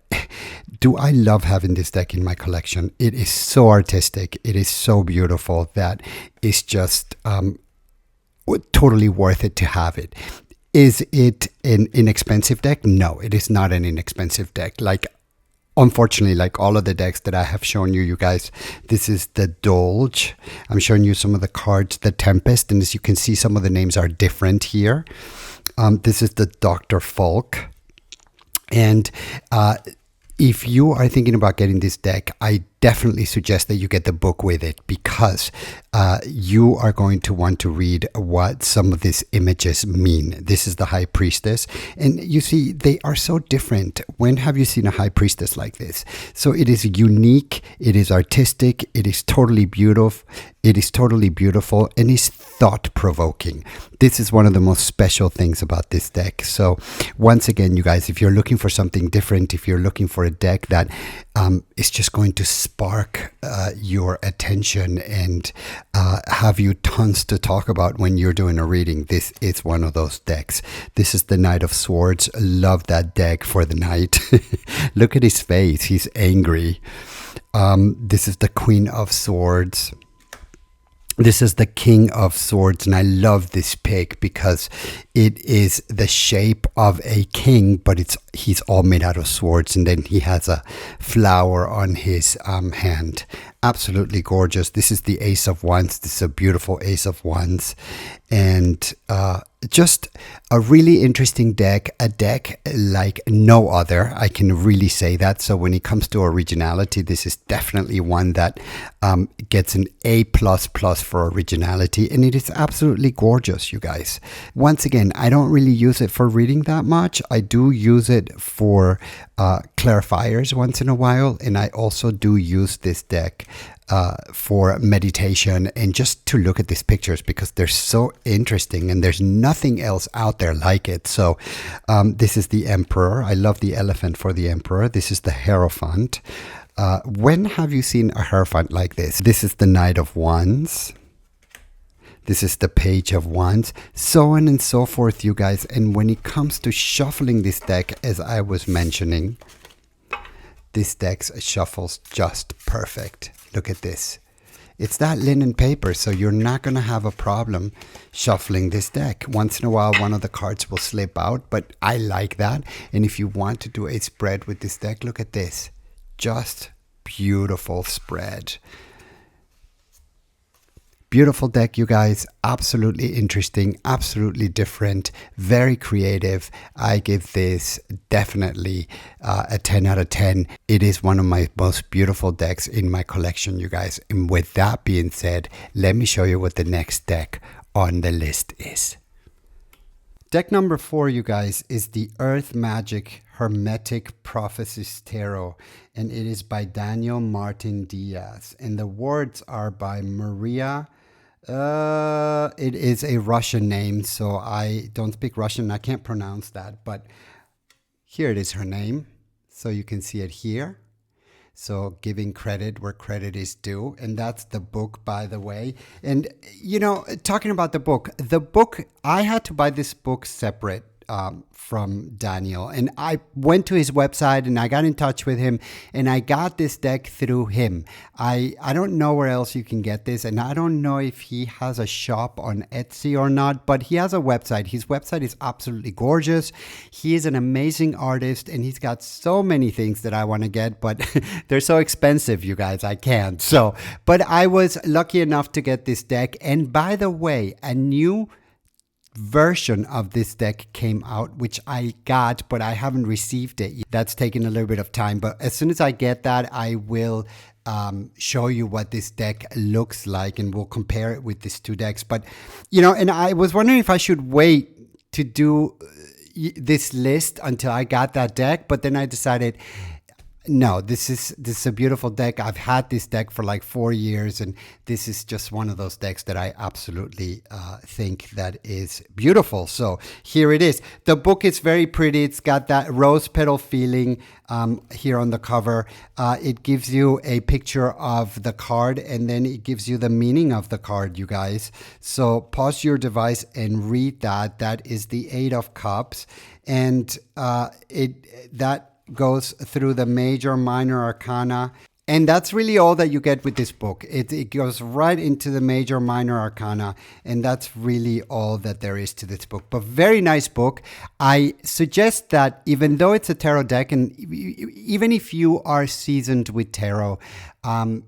do I love having this deck in my collection. It is so artistic. It is so beautiful that it's just totally worth it to have it. Is it an inexpensive deck? No, it is not an inexpensive deck. Unfortunately, like all of the decks that I have shown you, you guys, this is the Dolge. I'm showing you some of the cards, the Tempest, and as you can see, some of the names are different here. This is the Dr. Folk. And if you are thinking about getting this deck, I definitely suggest that you get the book with it, because you are going to want to read what some of these images mean. This is the High Priestess, and you see they are so different. When have you seen a High Priestess like this? So it is unique, it is artistic, it is totally beautiful. It is totally beautiful, and is thought-provoking. This is one of the most special things about this deck. So once again, you guys, if you're looking for something different, if you're looking for a deck that is just going to spark your attention and have you tons to talk about when you're doing a reading, this is one of those decks. This is the Knight of Swords. Love that deck for the knight. Look at his face. He's angry. This is the Queen of Swords. This is the King of Swords, and I love this pick because it is the shape of a king, but he's all made out of swords, and then he has a flower on his hand. Absolutely gorgeous. This is the Ace of Wands. This is a beautiful Ace of Wands, and just a really interesting deck, a deck like no other. I can really say that. So when it comes to originality, this is definitely one that gets an A++ for originality, and it is absolutely gorgeous, you guys. Once again, I don't really use it for reading that much. I do use it for clarifiers once in a while, and I also do use this deck for meditation and just to look at these pictures because they're so interesting and there's nothing else out there like it. So this is the Emperor. I love the elephant for the Emperor. This is the Hierophant. When have you seen a Hierophant like this? This is the Knight of Wands. This is the Page of Wands, so on and so forth, you guys. And when it comes to shuffling this deck, as I was mentioning, this deck shuffles just perfect. Look at this. It's that linen paper, so you're not going to have a problem shuffling this deck. Once in a while, one of the cards will slip out, but I like that. And if you want to do a spread with this deck, look at this. Just beautiful spread. Beautiful deck, you guys. Absolutely interesting, absolutely different, very creative. I give this definitely a 10 out of 10. It is one of my most beautiful decks in my collection, you guys. And with that being said, let me show you what the next deck on the list is. Deck number 4, you guys, is the Earth Magic Hermetic Prophecies Tarot, and it is by Daniel Martin Diaz. And the words are by Maria. It is a Russian name, so I don't speak Russian. I can't pronounce that, but here it is, her name. So you can see it here. So giving credit where credit is due. And that's the book, by the way. And, you know, talking about the book, I had to buy this book separate from Daniel, and I went to his website and I got in touch with him and I got this deck through him. I don't know where else you can get this, and I don't know if he has a shop on Etsy or not, but he has a website. His website is absolutely gorgeous. He is an amazing artist and he's got so many things that I want to get, but they're so expensive, you guys, I can't. So, but I was lucky enough to get this deck. And by the way, a new version of this deck came out, which I got, but I haven't received it yet. That's taken a little bit of time, but as soon as I get that, I will show you what this deck looks like, and we'll compare it with these two decks. But, you know, and I was wondering if I should wait to do this list until I got that deck, but then I decided, no, this is a beautiful deck. I've had this deck for like 4 years, and this is just one of those decks that I absolutely think that is beautiful. So here it is. The book is very pretty. It's got that rose petal feeling here on the cover. It gives you a picture of the card, and then it gives you the meaning of the card, you guys. So pause your device and read that. That is the 8 of Cups, and that goes through the major, minor arcana, and that's really all that you get with this book. It goes right into the major, minor arcana, and that's really all that there is to this book. But very nice book. I suggest that even though it's a tarot deck, and even if you are seasoned with tarot,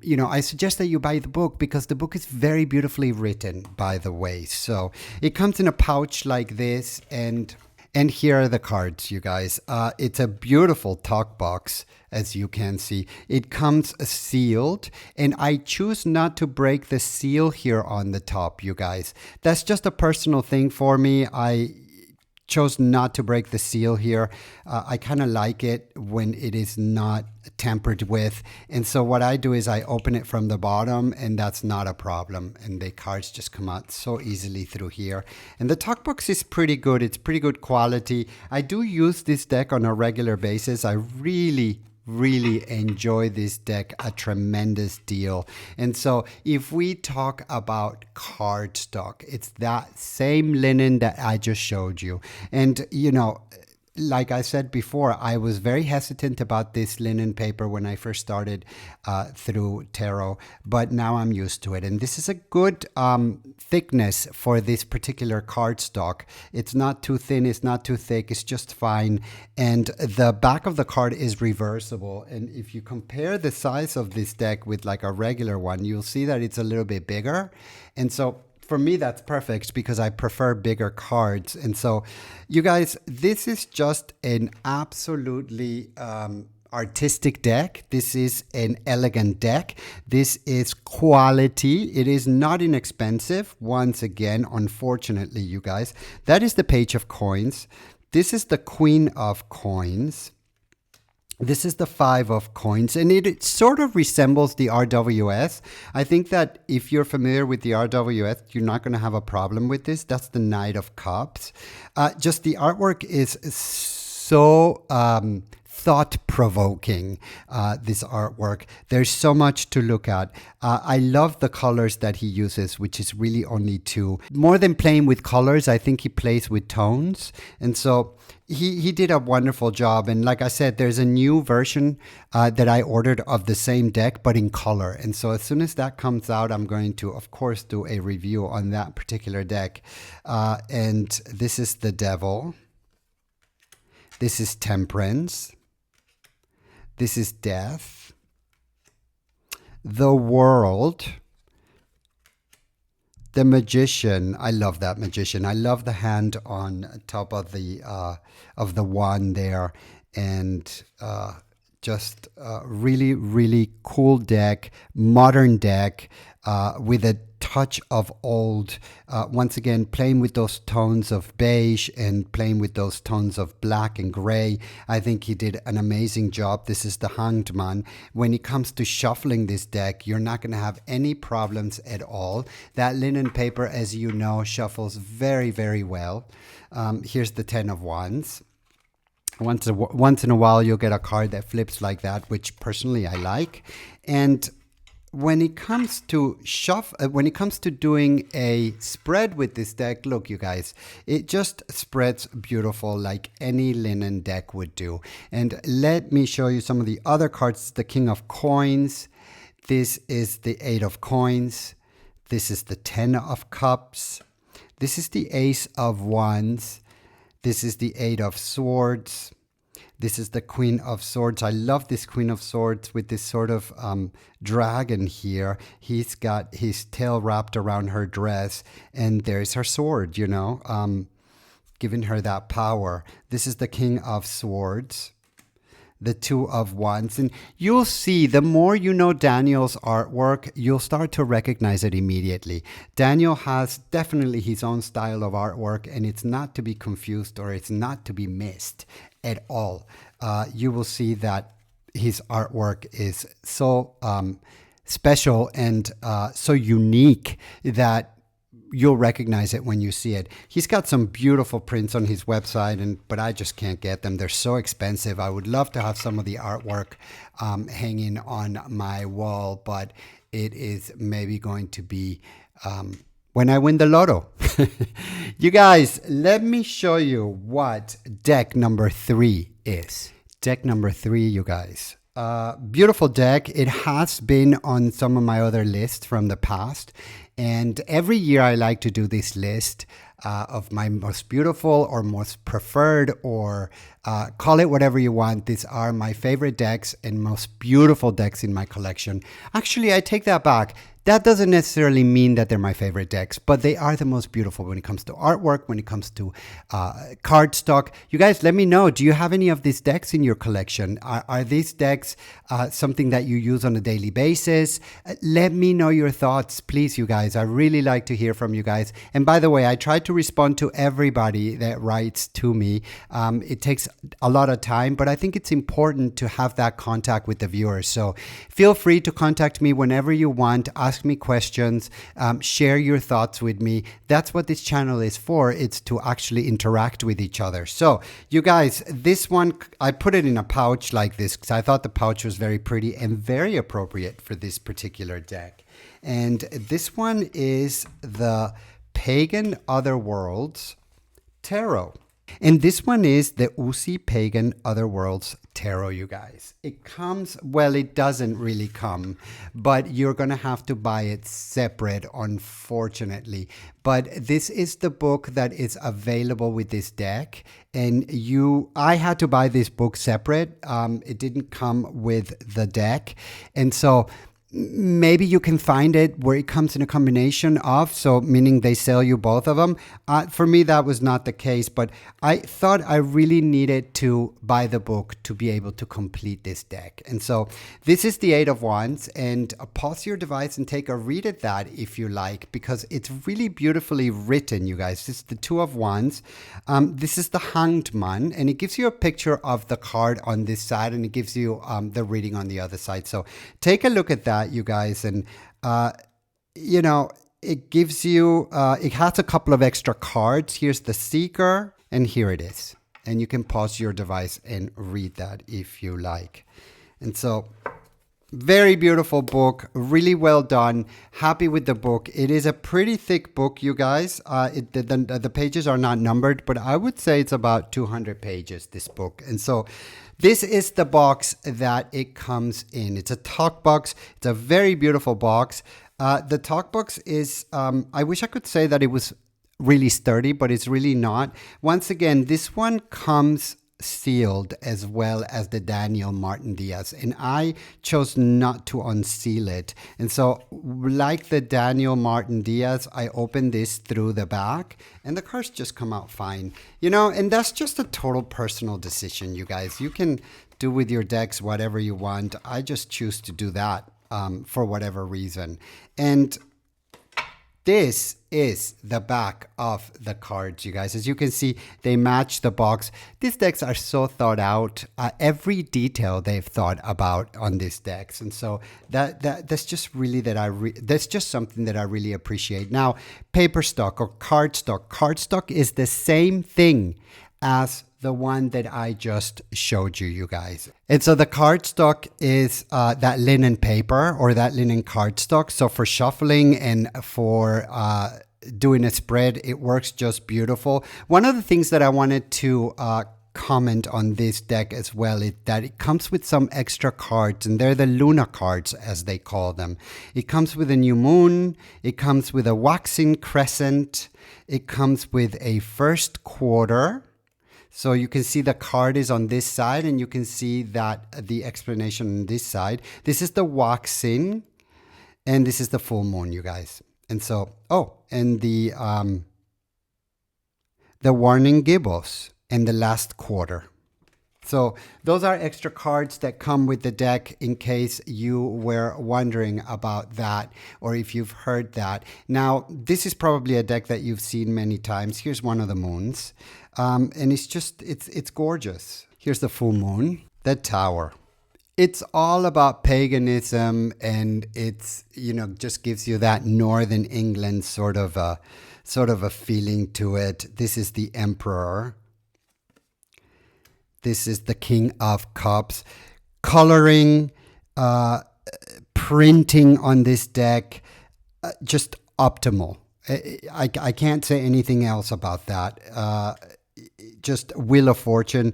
you know, I suggest that you buy the book because the book is very beautifully written, by the way. So it comes in a pouch like this, and And here are the cards, you guys. It's a beautiful talk box, as you can see. It comes sealed, and I choose not to break the seal here on the top, you guys. That's just a personal thing for me. I chose not to break the seal here. I kind of like it when it is not tampered with. And so what I do is I open it from the bottom, and that's not a problem. And the cards just come out so easily through here. And the talk box is pretty good. It's pretty good quality. I do use this deck on a regular basis. I really enjoy this deck a tremendous deal. And so if we talk about cardstock, it's that same linen that I just showed you. And you know, like I said before, I was very hesitant about this linen paper when I first started through tarot, but now I'm used to it. And this is a good thickness for this particular cardstock. It's not too thin, it's not too thick, it's just fine. And the back of the card is reversible. And if you compare the size of this deck with like a regular one, you'll see that it's a little bit bigger. And so for me, that's perfect because I prefer bigger cards. And so, you guys, this is just an absolutely artistic deck. This is an elegant deck. This is quality. It is not inexpensive. Once again, unfortunately, you guys, that is the Page of Coins. This is the Queen of Coins. This is the Five of Coins, and it sort of resembles the RWS. I think that if you're familiar with the RWS, you're not going to have a problem with this. That's the Knight of Cups. Just the artwork is so thought-provoking, this artwork. There's so much to look at. I love the colors that he uses, which is really only two. More than playing with colors, I think he plays with tones. And so he did a wonderful job. And like I said, there's a new version that I ordered of the same deck, but in color. And so as soon as that comes out, I'm going to, of course, do a review on that particular deck. And this is the Devil. This is Temperance. This is Death. The World. The Magician. I love that Magician. I love the hand on top of the wand there, and just really cool deck, modern deck with a touch of old. Once again, playing with those tones of beige and playing with those tones of black and gray. I think he did an amazing job. This is the Hanged Man. When it comes to shuffling this deck, you're not going to have any problems at all. That linen paper, as you know, shuffles very well. Here's the Ten of Wands. Once in a while, you'll get a card that flips like that, which personally I like. And when it comes to doing a spread with this deck, look, you guys, it just spreads beautiful like any linen deck would do. And let me show you some of the other cards. The King of Coins. This is the Eight of Coins. This is the Ten of Cups. This is the Ace of Wands. This is the Eight of Swords. This is the Queen of Swords. I love this Queen of Swords with this sort of dragon here. He's got his tail wrapped around her dress, and there's her sword, you know, giving her that power. This is the King of Swords. The Two of Wands. And you'll see, the more you know Daniel's artwork, you'll start to recognize it immediately. Daniel has definitely his own style of artwork, and it's not to be confused or it's not to be missed at all. You will see that his artwork is so special and so unique that you'll recognize it when you see it. He's got some beautiful prints on his website, but I just can't get them. They're so expensive. I would love to have some of the artwork hanging on my wall, but it is maybe going to be when I win the lotto. You guys, let me show you what deck number 3 is. Deck number 3, you guys. Beautiful deck. It has been on some of my other lists from the past. And every year I like to do this list of my most beautiful or most preferred, or call it whatever you want. These are my favorite decks and most beautiful decks in my collection. Actually, I take that back. That doesn't necessarily mean that they're my favorite decks, but they are the most beautiful when it comes to artwork, when it comes to cardstock. You guys, let me know. Do you have any of these decks in your collection? Are these decks something that you use on a daily basis? Let me know your thoughts, please, you guys. I really like to hear from you guys. And by the way, I try to respond to everybody that writes to me. It takes a lot of time, but I think it's important to have that contact with the viewers. So feel free to contact me whenever you want. Ask me questions, share your thoughts with me. That's what this channel is for. It's to actually interact with each other. So you guys, this one, I put it in a pouch like this because I thought the pouch was very pretty and very appropriate for this particular deck. And this one is the Pagan Otherworlds Tarot. And this one is the Uzi Pagan Otherworlds Tarot, you guys. It comes, well, it doesn't really come, but you're going to have to buy it separate, unfortunately. But this is the book that is available with this deck. And I had to buy this book separate. It didn't come with the deck. And so maybe you can find it where it comes in a combination of, so meaning they sell you both of them. For me, that was not the case, but I thought I really needed to buy the book to be able to complete this deck. And so this is the Eight of Wands, and pause your device and take a read at that if you like, because it's really beautifully written, you guys. This is the Two of Wands. This is the Hanged Man, and it gives you a picture of the card on this side, and it gives you the reading on the other side. So take a look at that, you guys. And you know, it gives you it has a couple of extra cards. Here's the Seeker, and here it is, and you can pause your device and read that if you like. And so very beautiful book, really well done. Happy with the book. It is a pretty thick book, you guys. The pages are not numbered, but I would say it's about 200 pages, this book. And so this is the box that it comes in. It's a talk box. It's a very beautiful box. The talk box is, I wish I could say that it was really sturdy, but it's really not. Once again, this one comes sealed as well as the Daniel Martin Diaz, and I chose not to unseal it. And so like the Daniel Martin Diaz, I opened this through the back and the cards just come out fine, you know. And that's just a total personal decision, you guys. You can do with your decks whatever you want. I just choose to do that for whatever reason. And this is the back of the cards, you guys. As you can see, they match the box. These decks are so thought out. Every detail they've thought about on these decks, and so that's just really that's just something that I really appreciate. Now, paper stock or cardstock. Cardstock is the same thing as the one that I just showed you, you guys. And so the cardstock is that linen paper or that linen cardstock. So for shuffling and for doing a spread, it works just beautiful. One of the things that I wanted to comment on this deck as well is that it comes with some extra cards, and they're the Luna cards, as they call them. It comes with a new moon. It comes with a waxing crescent. It comes with a first quarter. So you can see the card is on this side, and you can see that the explanation on this side. This is the waxing, and this is the full moon, you guys. And so, and the warning gibbos and the last quarter. So those are extra cards that come with the deck in case you were wondering about that, or if you've heard that. Now, this is probably a deck that you've seen many times. Here's one of the moons. And it's gorgeous. Here's the full moon, the Tower. It's all about paganism, and it's, you know, just gives you that Northern England sort of a feeling to it. This is the Emperor. This is the King of Cups. Coloring, printing on this deck, just optimal. I can't say anything else about that. Just Wheel of Fortune,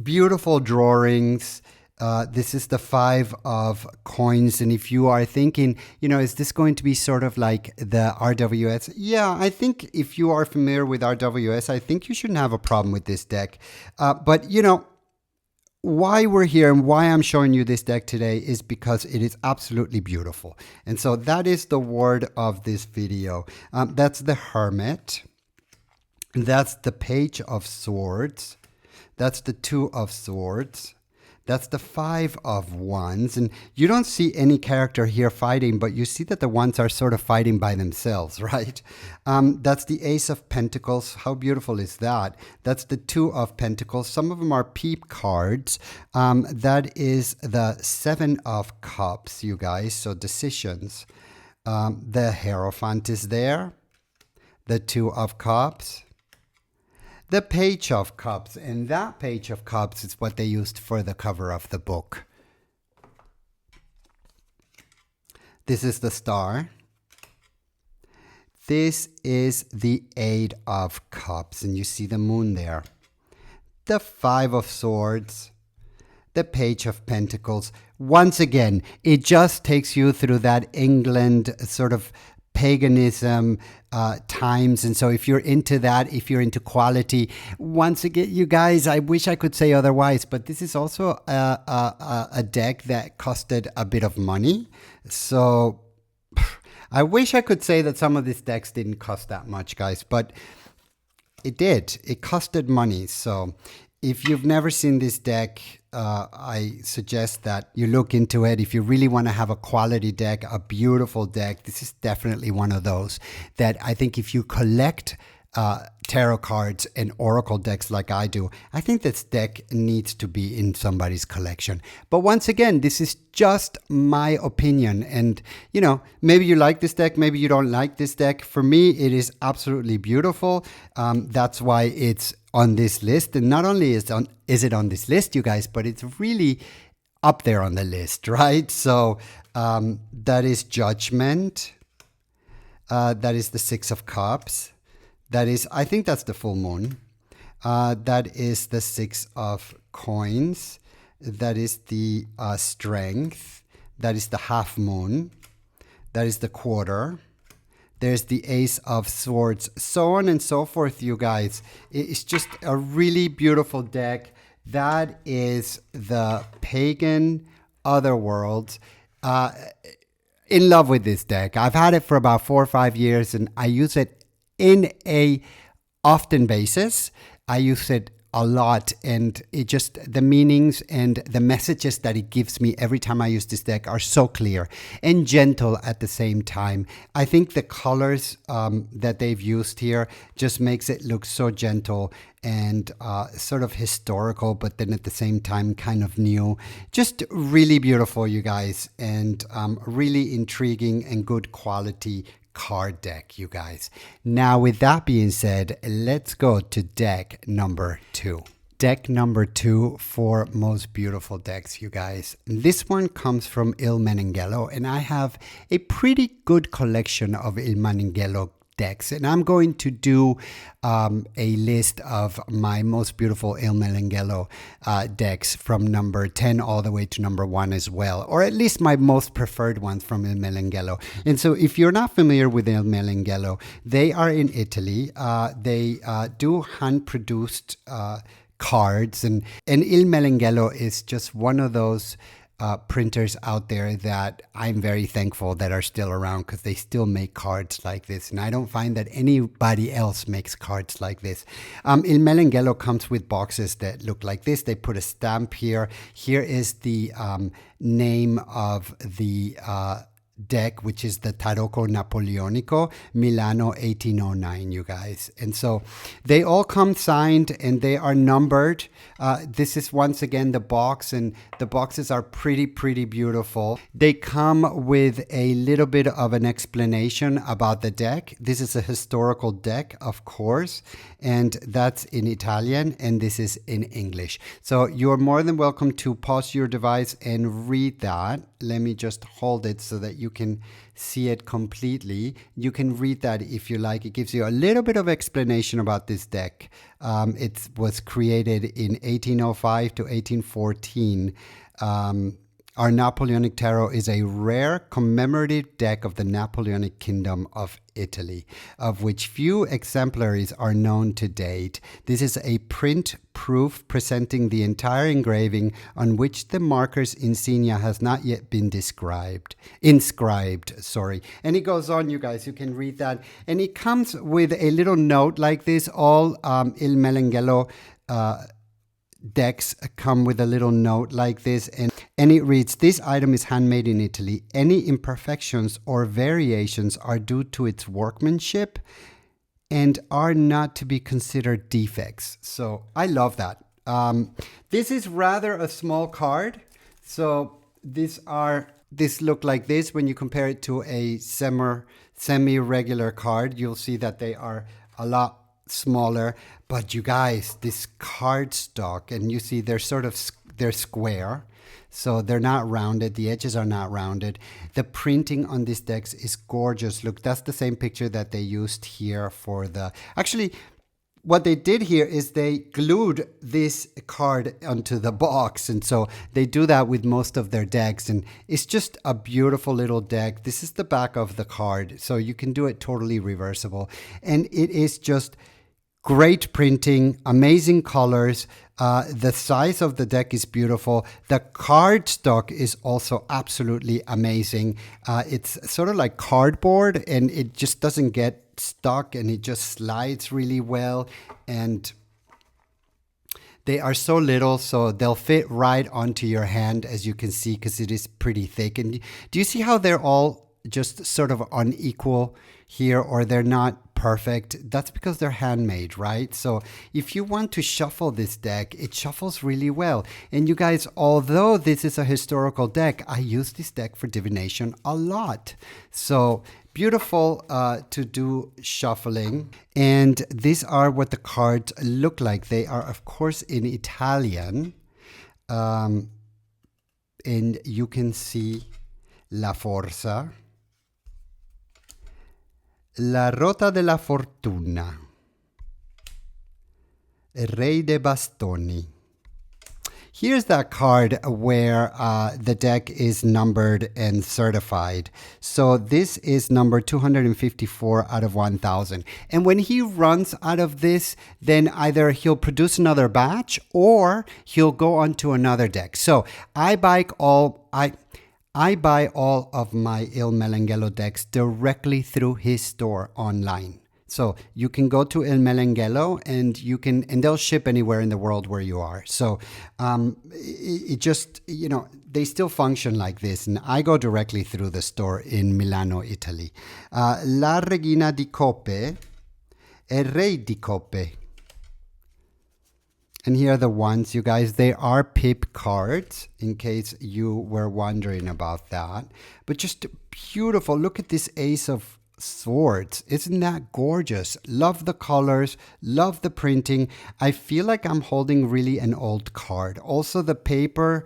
beautiful drawings, This is the 5 of coins. And if you are thinking, is this going to be sort of like the RWS? Yeah, I think if you are familiar with RWS, I think you shouldn't have a problem with this deck. But, why we're here and why I'm showing you this deck today is because it is absolutely beautiful. And so that is the word of this video. That's the Hermit. That's the Page of Swords. That's the 2 of Swords. That's the 5 of Wands. And you don't see any character here fighting, but you see that the Wands are sort of fighting by themselves, right? That's the Ace of Pentacles. How beautiful is that? That's the 2 of Pentacles. Some of them are peep cards. That is the 7 of Cups, you guys. So decisions. The Hierophant is there. The 2 of Cups. The Page of Cups, and that Page of Cups is what they used for the cover of the book. This is the Star. This is the 8 of Cups, and you see the Moon there. The 5 of Swords. The Page of Pentacles. Once again, it just takes you through that England sort of paganism times. And so if you're into that, if you're into quality, once again, you guys, I wish I could say otherwise, but this is also a deck that costed a bit of money. So I wish I could say that some of these decks didn't cost that much, guys, but it did. It costed money. So if you've never seen this deck, I suggest that you look into it. If you really want to have a quality deck, a beautiful deck, this is definitely one of those that I think if you collect tarot cards and oracle decks like I do, I think this deck needs to be in somebody's collection. But once again, this is just my opinion. And, maybe you like this deck, maybe you don't like this deck. For me, it is absolutely beautiful. That's why it's on this list. And not only is it on this list, you guys, but it's really up there on the list, right? So that is Judgment. That is the 6 of Cups. That is, I think that's the full moon. That is the 6 of Coins. That is the Strength. That is the half moon. That is the quarter. There's the Ace of Swords, so on and so forth, you guys. It's just a really beautiful deck. That is the Pagan Otherworlds. In love with this deck. I've had it for about 4 or 5 years, and I use it in a often basis. I use it a lot, and it just, the meanings and the messages that it gives me every time I use this deck are so clear and gentle at the same time. I think the colors that they've used here just makes it look so gentle and sort of historical, but then at the same time kind of new. Just really beautiful, you guys, and really intriguing and good quality card deck, you guys. Now, with that being said, let's go to deck number 2. Deck number 2 for most beautiful decks, you guys. This one comes from Il Menengello, and I have a pretty good collection of Il Menengello decks, and I'm going to do a list of my most beautiful Il Menengello decks from number 10 all the way to number 1 as well, or at least my most preferred ones from Il Menengello. And so if you're not familiar with Il Menengello, they are in Italy. They do hand-produced cards, and Il Menengello is just one of those printers out there that I'm very thankful that are still around, because they still make cards like this, and I don't find that anybody else makes cards like this. Il Menengello comes with boxes that look like this. They put a stamp here. Here is the name of the deck, which is the Taroko Napoleonico, Milano 1809, you guys. And so they all come signed and they are numbered. This is once again the box, and the boxes are pretty beautiful. They come with a little bit of an explanation about the deck. This is a historical deck, of course, and that's in Italian, and this is in English. So you're more than welcome to pause your device and read that. Let me just hold it so that you can see it completely. You can read that if you like. It gives you a little bit of explanation about this deck. It was created in 1805 to 1814 Our Napoleonic Tarot is a rare commemorative deck of the Napoleonic Kingdom of Italy, of which few exemplaries are known to date. This is a print proof presenting the entire engraving on which the marker's insignia has not yet been inscribed. And it goes on, you guys, you can read that. And it comes with a little note like this. All Il Melenghello decks come with a little note like this, and it reads, "This item is handmade in Italy. Any imperfections or variations are due to its workmanship and are not to be considered defects." So I love that. This is rather a small card. So this look like this. When you compare it to a semi-regular card, you'll see that they are a lot smaller. But you guys, this cardstock, and you see they're square, so they're not rounded. The edges are not rounded. The printing on these decks is gorgeous. Look, that's the same picture that they used here for actually what they did here is they glued this card onto the box, and so they do that with most of their decks, and it's just a beautiful little deck. This is the back of the card, so you can do it totally reversible, and it is just great printing, amazing colors. The size of the deck is beautiful. The cardstock is also absolutely amazing. It's sort of like cardboard, and it just doesn't get stuck, and it just slides really well. And they are so little, so they'll fit right onto your hand, as you can see, because it is pretty thick. And do you see how they're all just sort of unequal here, or they're not perfect? That's because they're handmade, right? So if you want to shuffle this deck, it shuffles really well. And you guys, although this is a historical deck, I use this deck for divination a lot. So beautiful to do shuffling. And these are what the cards look like. They are, of course, in Italian. And you can see La Forza, La Rota della Fortuna, Re de Bastoni. Here's that card where the deck is numbered and certified. So this is number 254 out of 1,000. And when he runs out of this, then either he'll produce another batch or he'll go on to another deck. So I buy all of my Il Melenghello decks directly through his store online. So you can go to Il Melenghello and they'll ship anywhere in the world where you are. So it just, they still function like this. And I go directly through the store in Milano, Italy. La Regina di Coppe e Re di Coppe. And here are the ones, you guys. They are pip cards, in case you were wondering about that. But just beautiful. Look at this Ace of Swords. Isn't that gorgeous? Love the colors. Love the printing. I feel like I'm holding really an old card. Also, the paper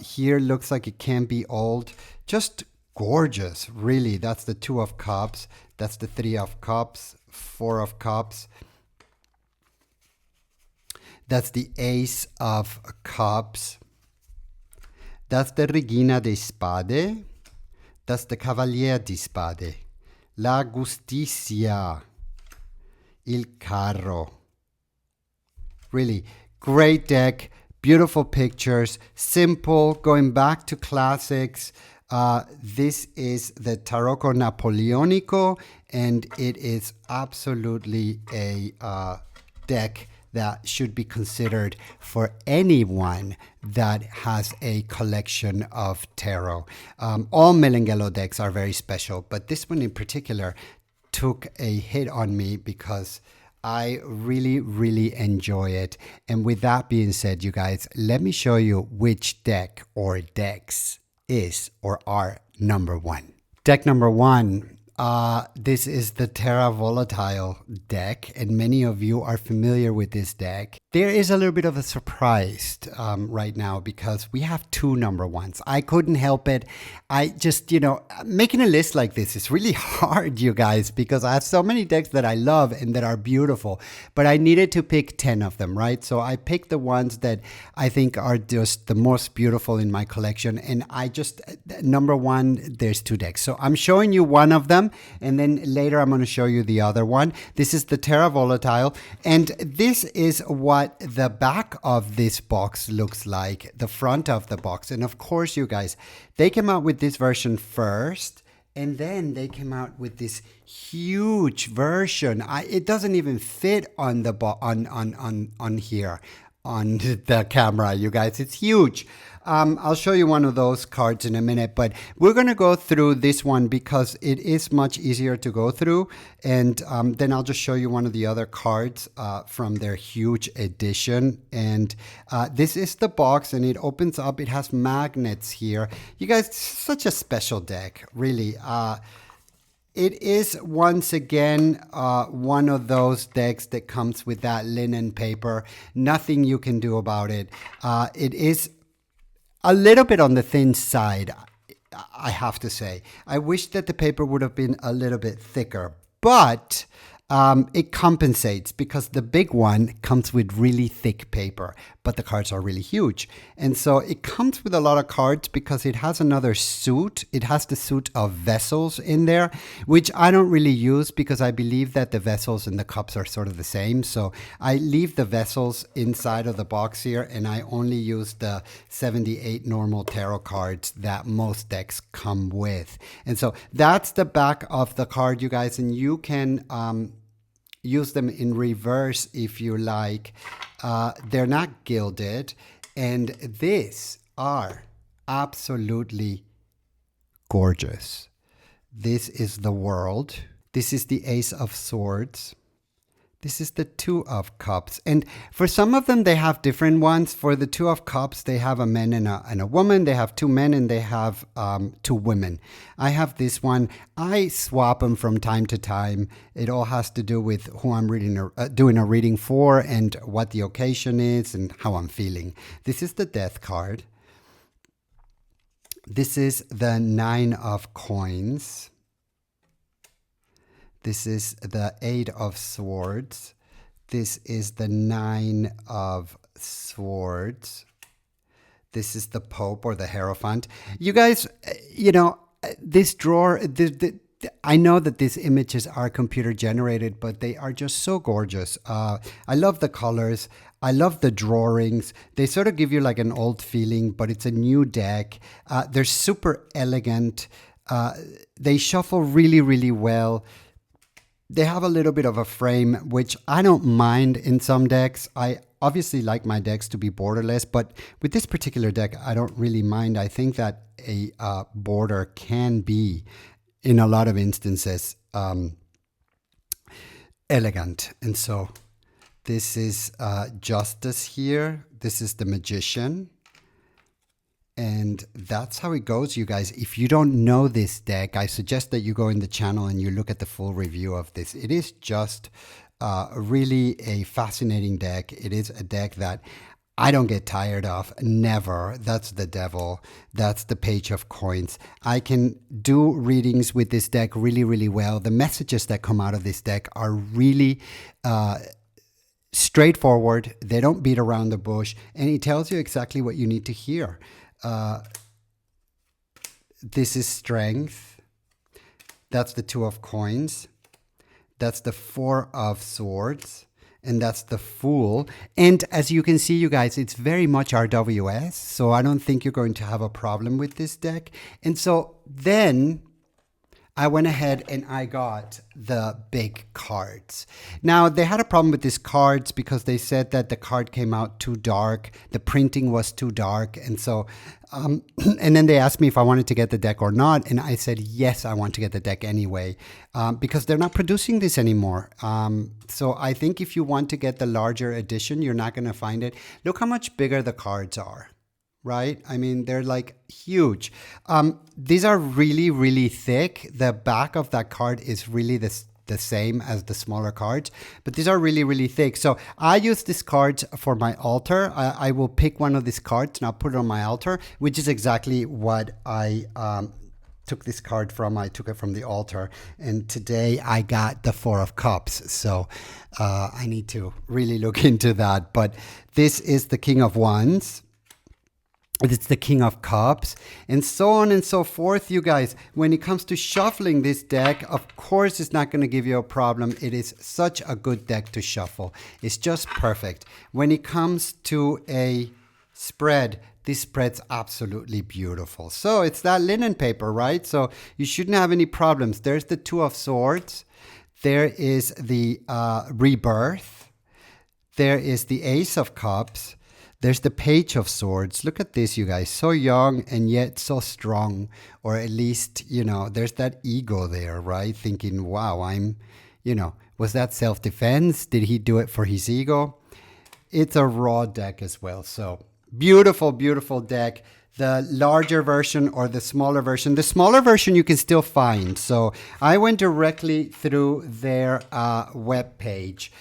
here looks like it can be old. Just gorgeous, really. That's the Two of Cups. That's the Three of Cups. Four of Cups. That's the Ace of Cups. That's the Regina di Spade. That's the Cavaliere di Spade. La Giustizia. Il Carro. Really great deck. Beautiful pictures. Simple. Going back to classics. This is the Taroko Napoleonico. And it is absolutely a deck that should be considered for anyone that has a collection of tarot. All Melenghello decks are very special, but this one in particular took a hit on me because I really, really enjoy it. And with that being said, you guys, let me show you which deck or decks is or are number one. Deck number one. This is the Terra Volatile deck, and many of you are familiar with this deck. there is a little bit of a surprise right now because we have two number ones. I couldn't help it. I just, making a list like this is really hard, you guys, because I have so many decks that I love and that are beautiful, but I needed to pick 10 of them, right? So I picked the ones that I think are just the most beautiful in my collection. And number one, there's two decks. So I'm showing you one of them, and then later I'm going to show you the other one. This is the Terra Volatile, and this is what the back of this box looks like, the front of the box. And of course, you guys, they came out with this version first, and then they came out with this huge version. It doesn't even fit on the on here on the camera, you guys. It's huge. I'll show you one of those cards in a minute, but we're going to go through this one because it is much easier to go through. And then I'll just show you one of the other cards from their huge edition. And this is the box, and it opens up. It has magnets here. You guys, such a special deck, really. It is, once again, one of those decks that comes with that linen paper. Nothing you can do about it. It is a little bit on the thin side, I have to say. I wish that the paper would have been a little bit thicker, but it compensates because the big one comes with really thick paper, but the cards are really huge. And so it comes with a lot of cards because it has another suit. It has the suit of vessels in there, which I don't really use because I believe that the vessels and the cups are sort of the same. So I leave the vessels inside of the box here, and I only use the 78 normal tarot cards that most decks come with. And so that's the back of the card, you guys, and you can use them in reverse if you like. They're not gilded, and these are absolutely gorgeous. This is the World. This is the Ace of Swords. This is the Two of Cups. And for some of them, they have different ones. For the Two of Cups, they have a man and a woman. They have two men, and they have two women. I have this one. I swap them from time to time. It all has to do with who I'm doing a reading for and what the occasion is and how I'm feeling. This is the Death card. This is the Nine of Coins. This is the Eight of Swords. This is the Nine of Swords. This is the Pope or the Hierophant. You guys, this drawer, I know that these images are computer generated, but they are just so gorgeous. I love the colors. I love the drawings. They sort of give you like an old feeling, but it's a new deck. They're super elegant. They shuffle really, really well. They have a little bit of a frame, which I don't mind in some decks. I obviously like my decks to be borderless, but with this particular deck, I don't really mind. I think that a border can be, in a lot of instances, elegant. And so this is Justice here. This is the Magician. And that's how it goes, you guys. If you don't know this deck, I suggest that you go in the channel and you look at the full review of this. It is just really a fascinating deck. It is a deck that I don't get tired of, never. That's the Devil. That's the Page of Coins. I can do readings with this deck really, really well. The messages that come out of this deck are really straightforward. They don't beat around the bush, and it tells you exactly what you need to hear. This is Strength. That's the Two of Coins. That's the Four of Swords. And that's the Fool. And as you can see, you guys, it's very much RWS. So I don't think you're going to have a problem with this deck. And so then I went ahead and I got the big cards. Now, they had a problem with these cards because they said that the card came out too dark. The printing was too dark. And so, and then they asked me if I wanted to get the deck or not. And I said, yes, I want to get the deck anyway, because they're not producing this anymore. So I think if you want to get the larger edition, you're not going to find it. Look how much bigger the cards are. Right? I mean, they're like huge. These are really, really thick. The back of that card is really the same as the smaller cards, but these are really, really thick. So I use these cards for my altar. I will pick one of these cards and I'll put it on my altar, which is exactly what I took this card from. I took it from the altar, and today I got the Four of Cups. So I need to really look into that. But this is the King of Wands. It's the King of Cups, and so on and so forth, you guys. When it comes to shuffling this deck, of course, it's not going to give you a problem. It is such a good deck to shuffle. It's just perfect. When it comes to a spread, this spread's absolutely beautiful. So it's that linen paper, right? So you shouldn't have any problems. There's the Two of Swords. There is the Rebirth. There is the Ace of Cups. There's the Page of Swords. Look at this, you guys. So young and yet so strong. Or at least, you know, there's that ego there, right? Thinking, wow, I'm, you know, was that self-defense? Did he do it for his ego? It's a raw deck as well. So beautiful, beautiful deck. The larger version or the smaller version. The smaller version you can still find. So I went directly through their web page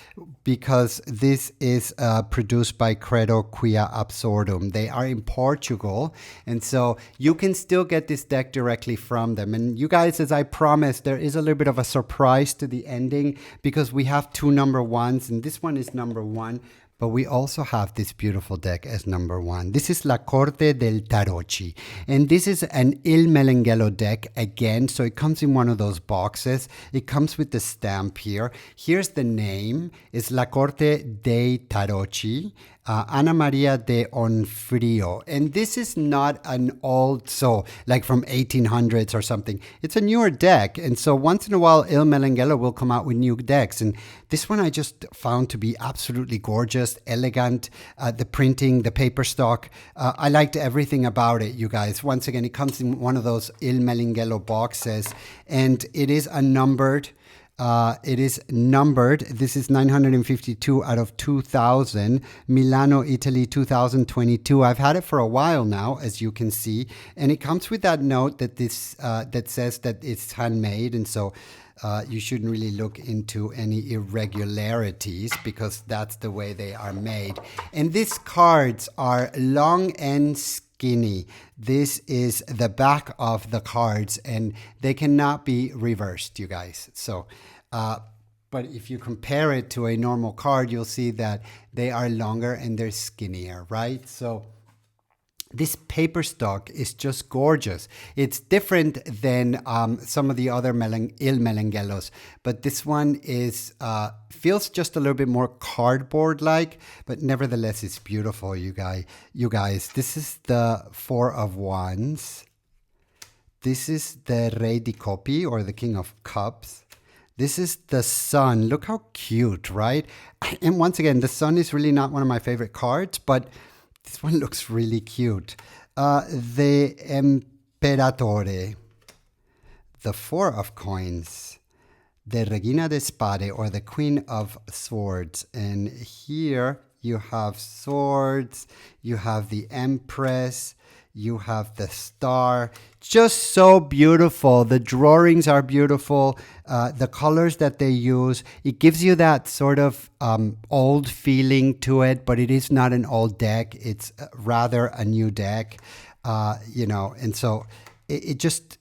because this is produced by Credo Quia Absurdum. They are in Portugal, and so you can still get this deck directly from them. And you guys, as I promised, there is a little bit of a surprise to the ending because we have two number ones, and this one is number one. But we also have this beautiful deck as number one. This is La Corte del Tarocchi. And this is an Il Melenghello deck again. So it comes in one of those boxes. It comes with the stamp here. Here's the name. It's La Corte dei Tarocchi. Ana Maria de Onfrio. And this is not an old, so like from 1800s or something. It's a newer deck. And so once in a while, Il Melenghello will come out with new decks. And this one I just found to be absolutely gorgeous, elegant. The printing, the paper stock. I liked everything about it, you guys. Once again, it comes in one of those Il Melenghello boxes. And it is a numbered. It is numbered. This is 952 out of 2000. Milano, Italy, 2022. I've had it for a while now, as you can see, and it comes with that note that this that says that it's handmade, and so you shouldn't really look into any irregularities because that's the way they are made. And these cards are long and skinny. This is the back of the cards, and they cannot be reversed, you guys. So, but if you compare it to a normal card, you'll see that they are longer and they're skinnier, right? So this paper stock is just gorgeous. It's different than some of the other Il Melenghellos, but this one is feels just a little bit more cardboard-like, but nevertheless, it's beautiful, you guys. This is the Four of Wands. This is the Re di Coppi, or the King of Cups. This is the Sun. Look how cute, right? And once again, the Sun is really not one of my favorite cards, but this one looks really cute. The Imperatore. The Four of Coins. The Regina de Spade, or the Queen of Swords. And here you have swords. You have the Empress. You have the star. Just so beautiful. The drawings are beautiful. The colors that they use, it gives you that sort of old feeling to it, but it is not an old deck. It's rather a new deck, you know, and so it just,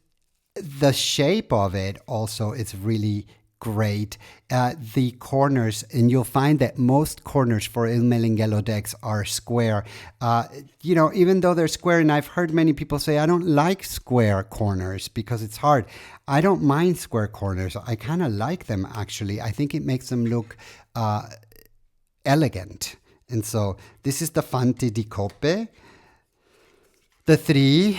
the shape of it also is really great. The corners, and you'll find that most corners for Il Melenghello decks are square. You know, even though they're square, and I've heard many people say, I don't like square corners because it's hard. I don't mind square corners. I kind of like them, actually. I think it makes them look elegant. And so this is the Fante di Coppe. The three.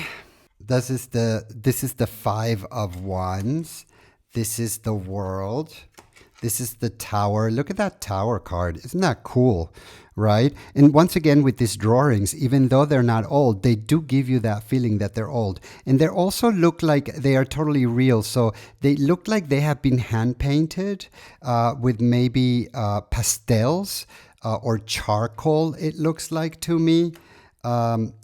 This is the Five of Wands. This is the World. This is the Tower. Look at that Tower card. Isn't that cool, right? And once again, with these drawings, even though they're not old, they do give you that feeling that they're old. And they also look like they are totally real. So they look like they have been hand-painted with maybe pastels or charcoal, it looks like to me.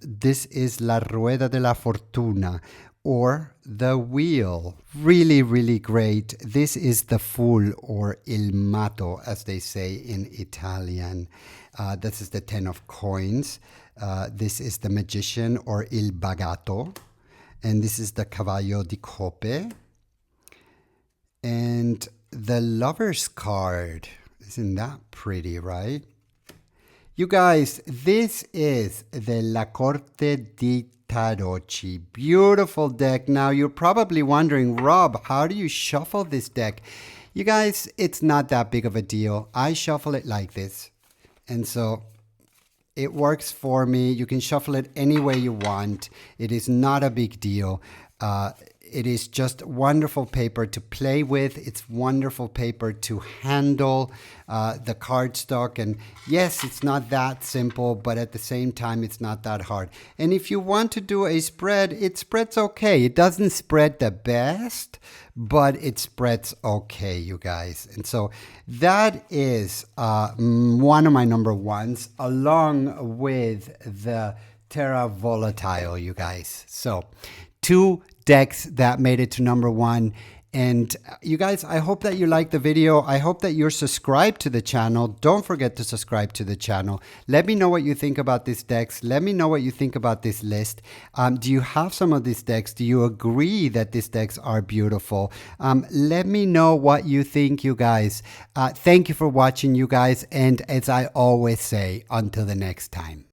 This is La Rueda de la Fortuna. or the wheel. Really, really great. This is the fool or il matto, as they say in Italian. This is the 10 of coins. This is the magician or il bagato. And this is the cavallo di coppe. And the lover's card. Isn't that pretty, right? You guys, this is the La Corte di Tarocchi. Beautiful deck. Now, you're probably wondering, Rob, how do you shuffle this deck? You guys, it's not that big of a deal. I shuffle it like this. And so it works for me. You can shuffle it any way you want. It is not a big deal. It is just wonderful paper to play with. It's wonderful paper to handle the cardstock. And yes, it's not that simple, but at the same time, it's not that hard. And if you want to do a spread, it spreads okay. It doesn't spread the best, but it spreads okay, you guys. And so that is one of my number ones, along with the Terra Volatile, you guys. So 2 decks that made it to number 1. And you guys, I hope that you liked the video. I hope that you're subscribed to the channel. Don't forget to subscribe to the channel. Let me know what you think about these decks. Let me know what you think about this list. Do you have some of these decks? Do you agree that these decks are beautiful? Let me know what you think, you guys. Thank you for watching, you guys. And as I always say, until the next time.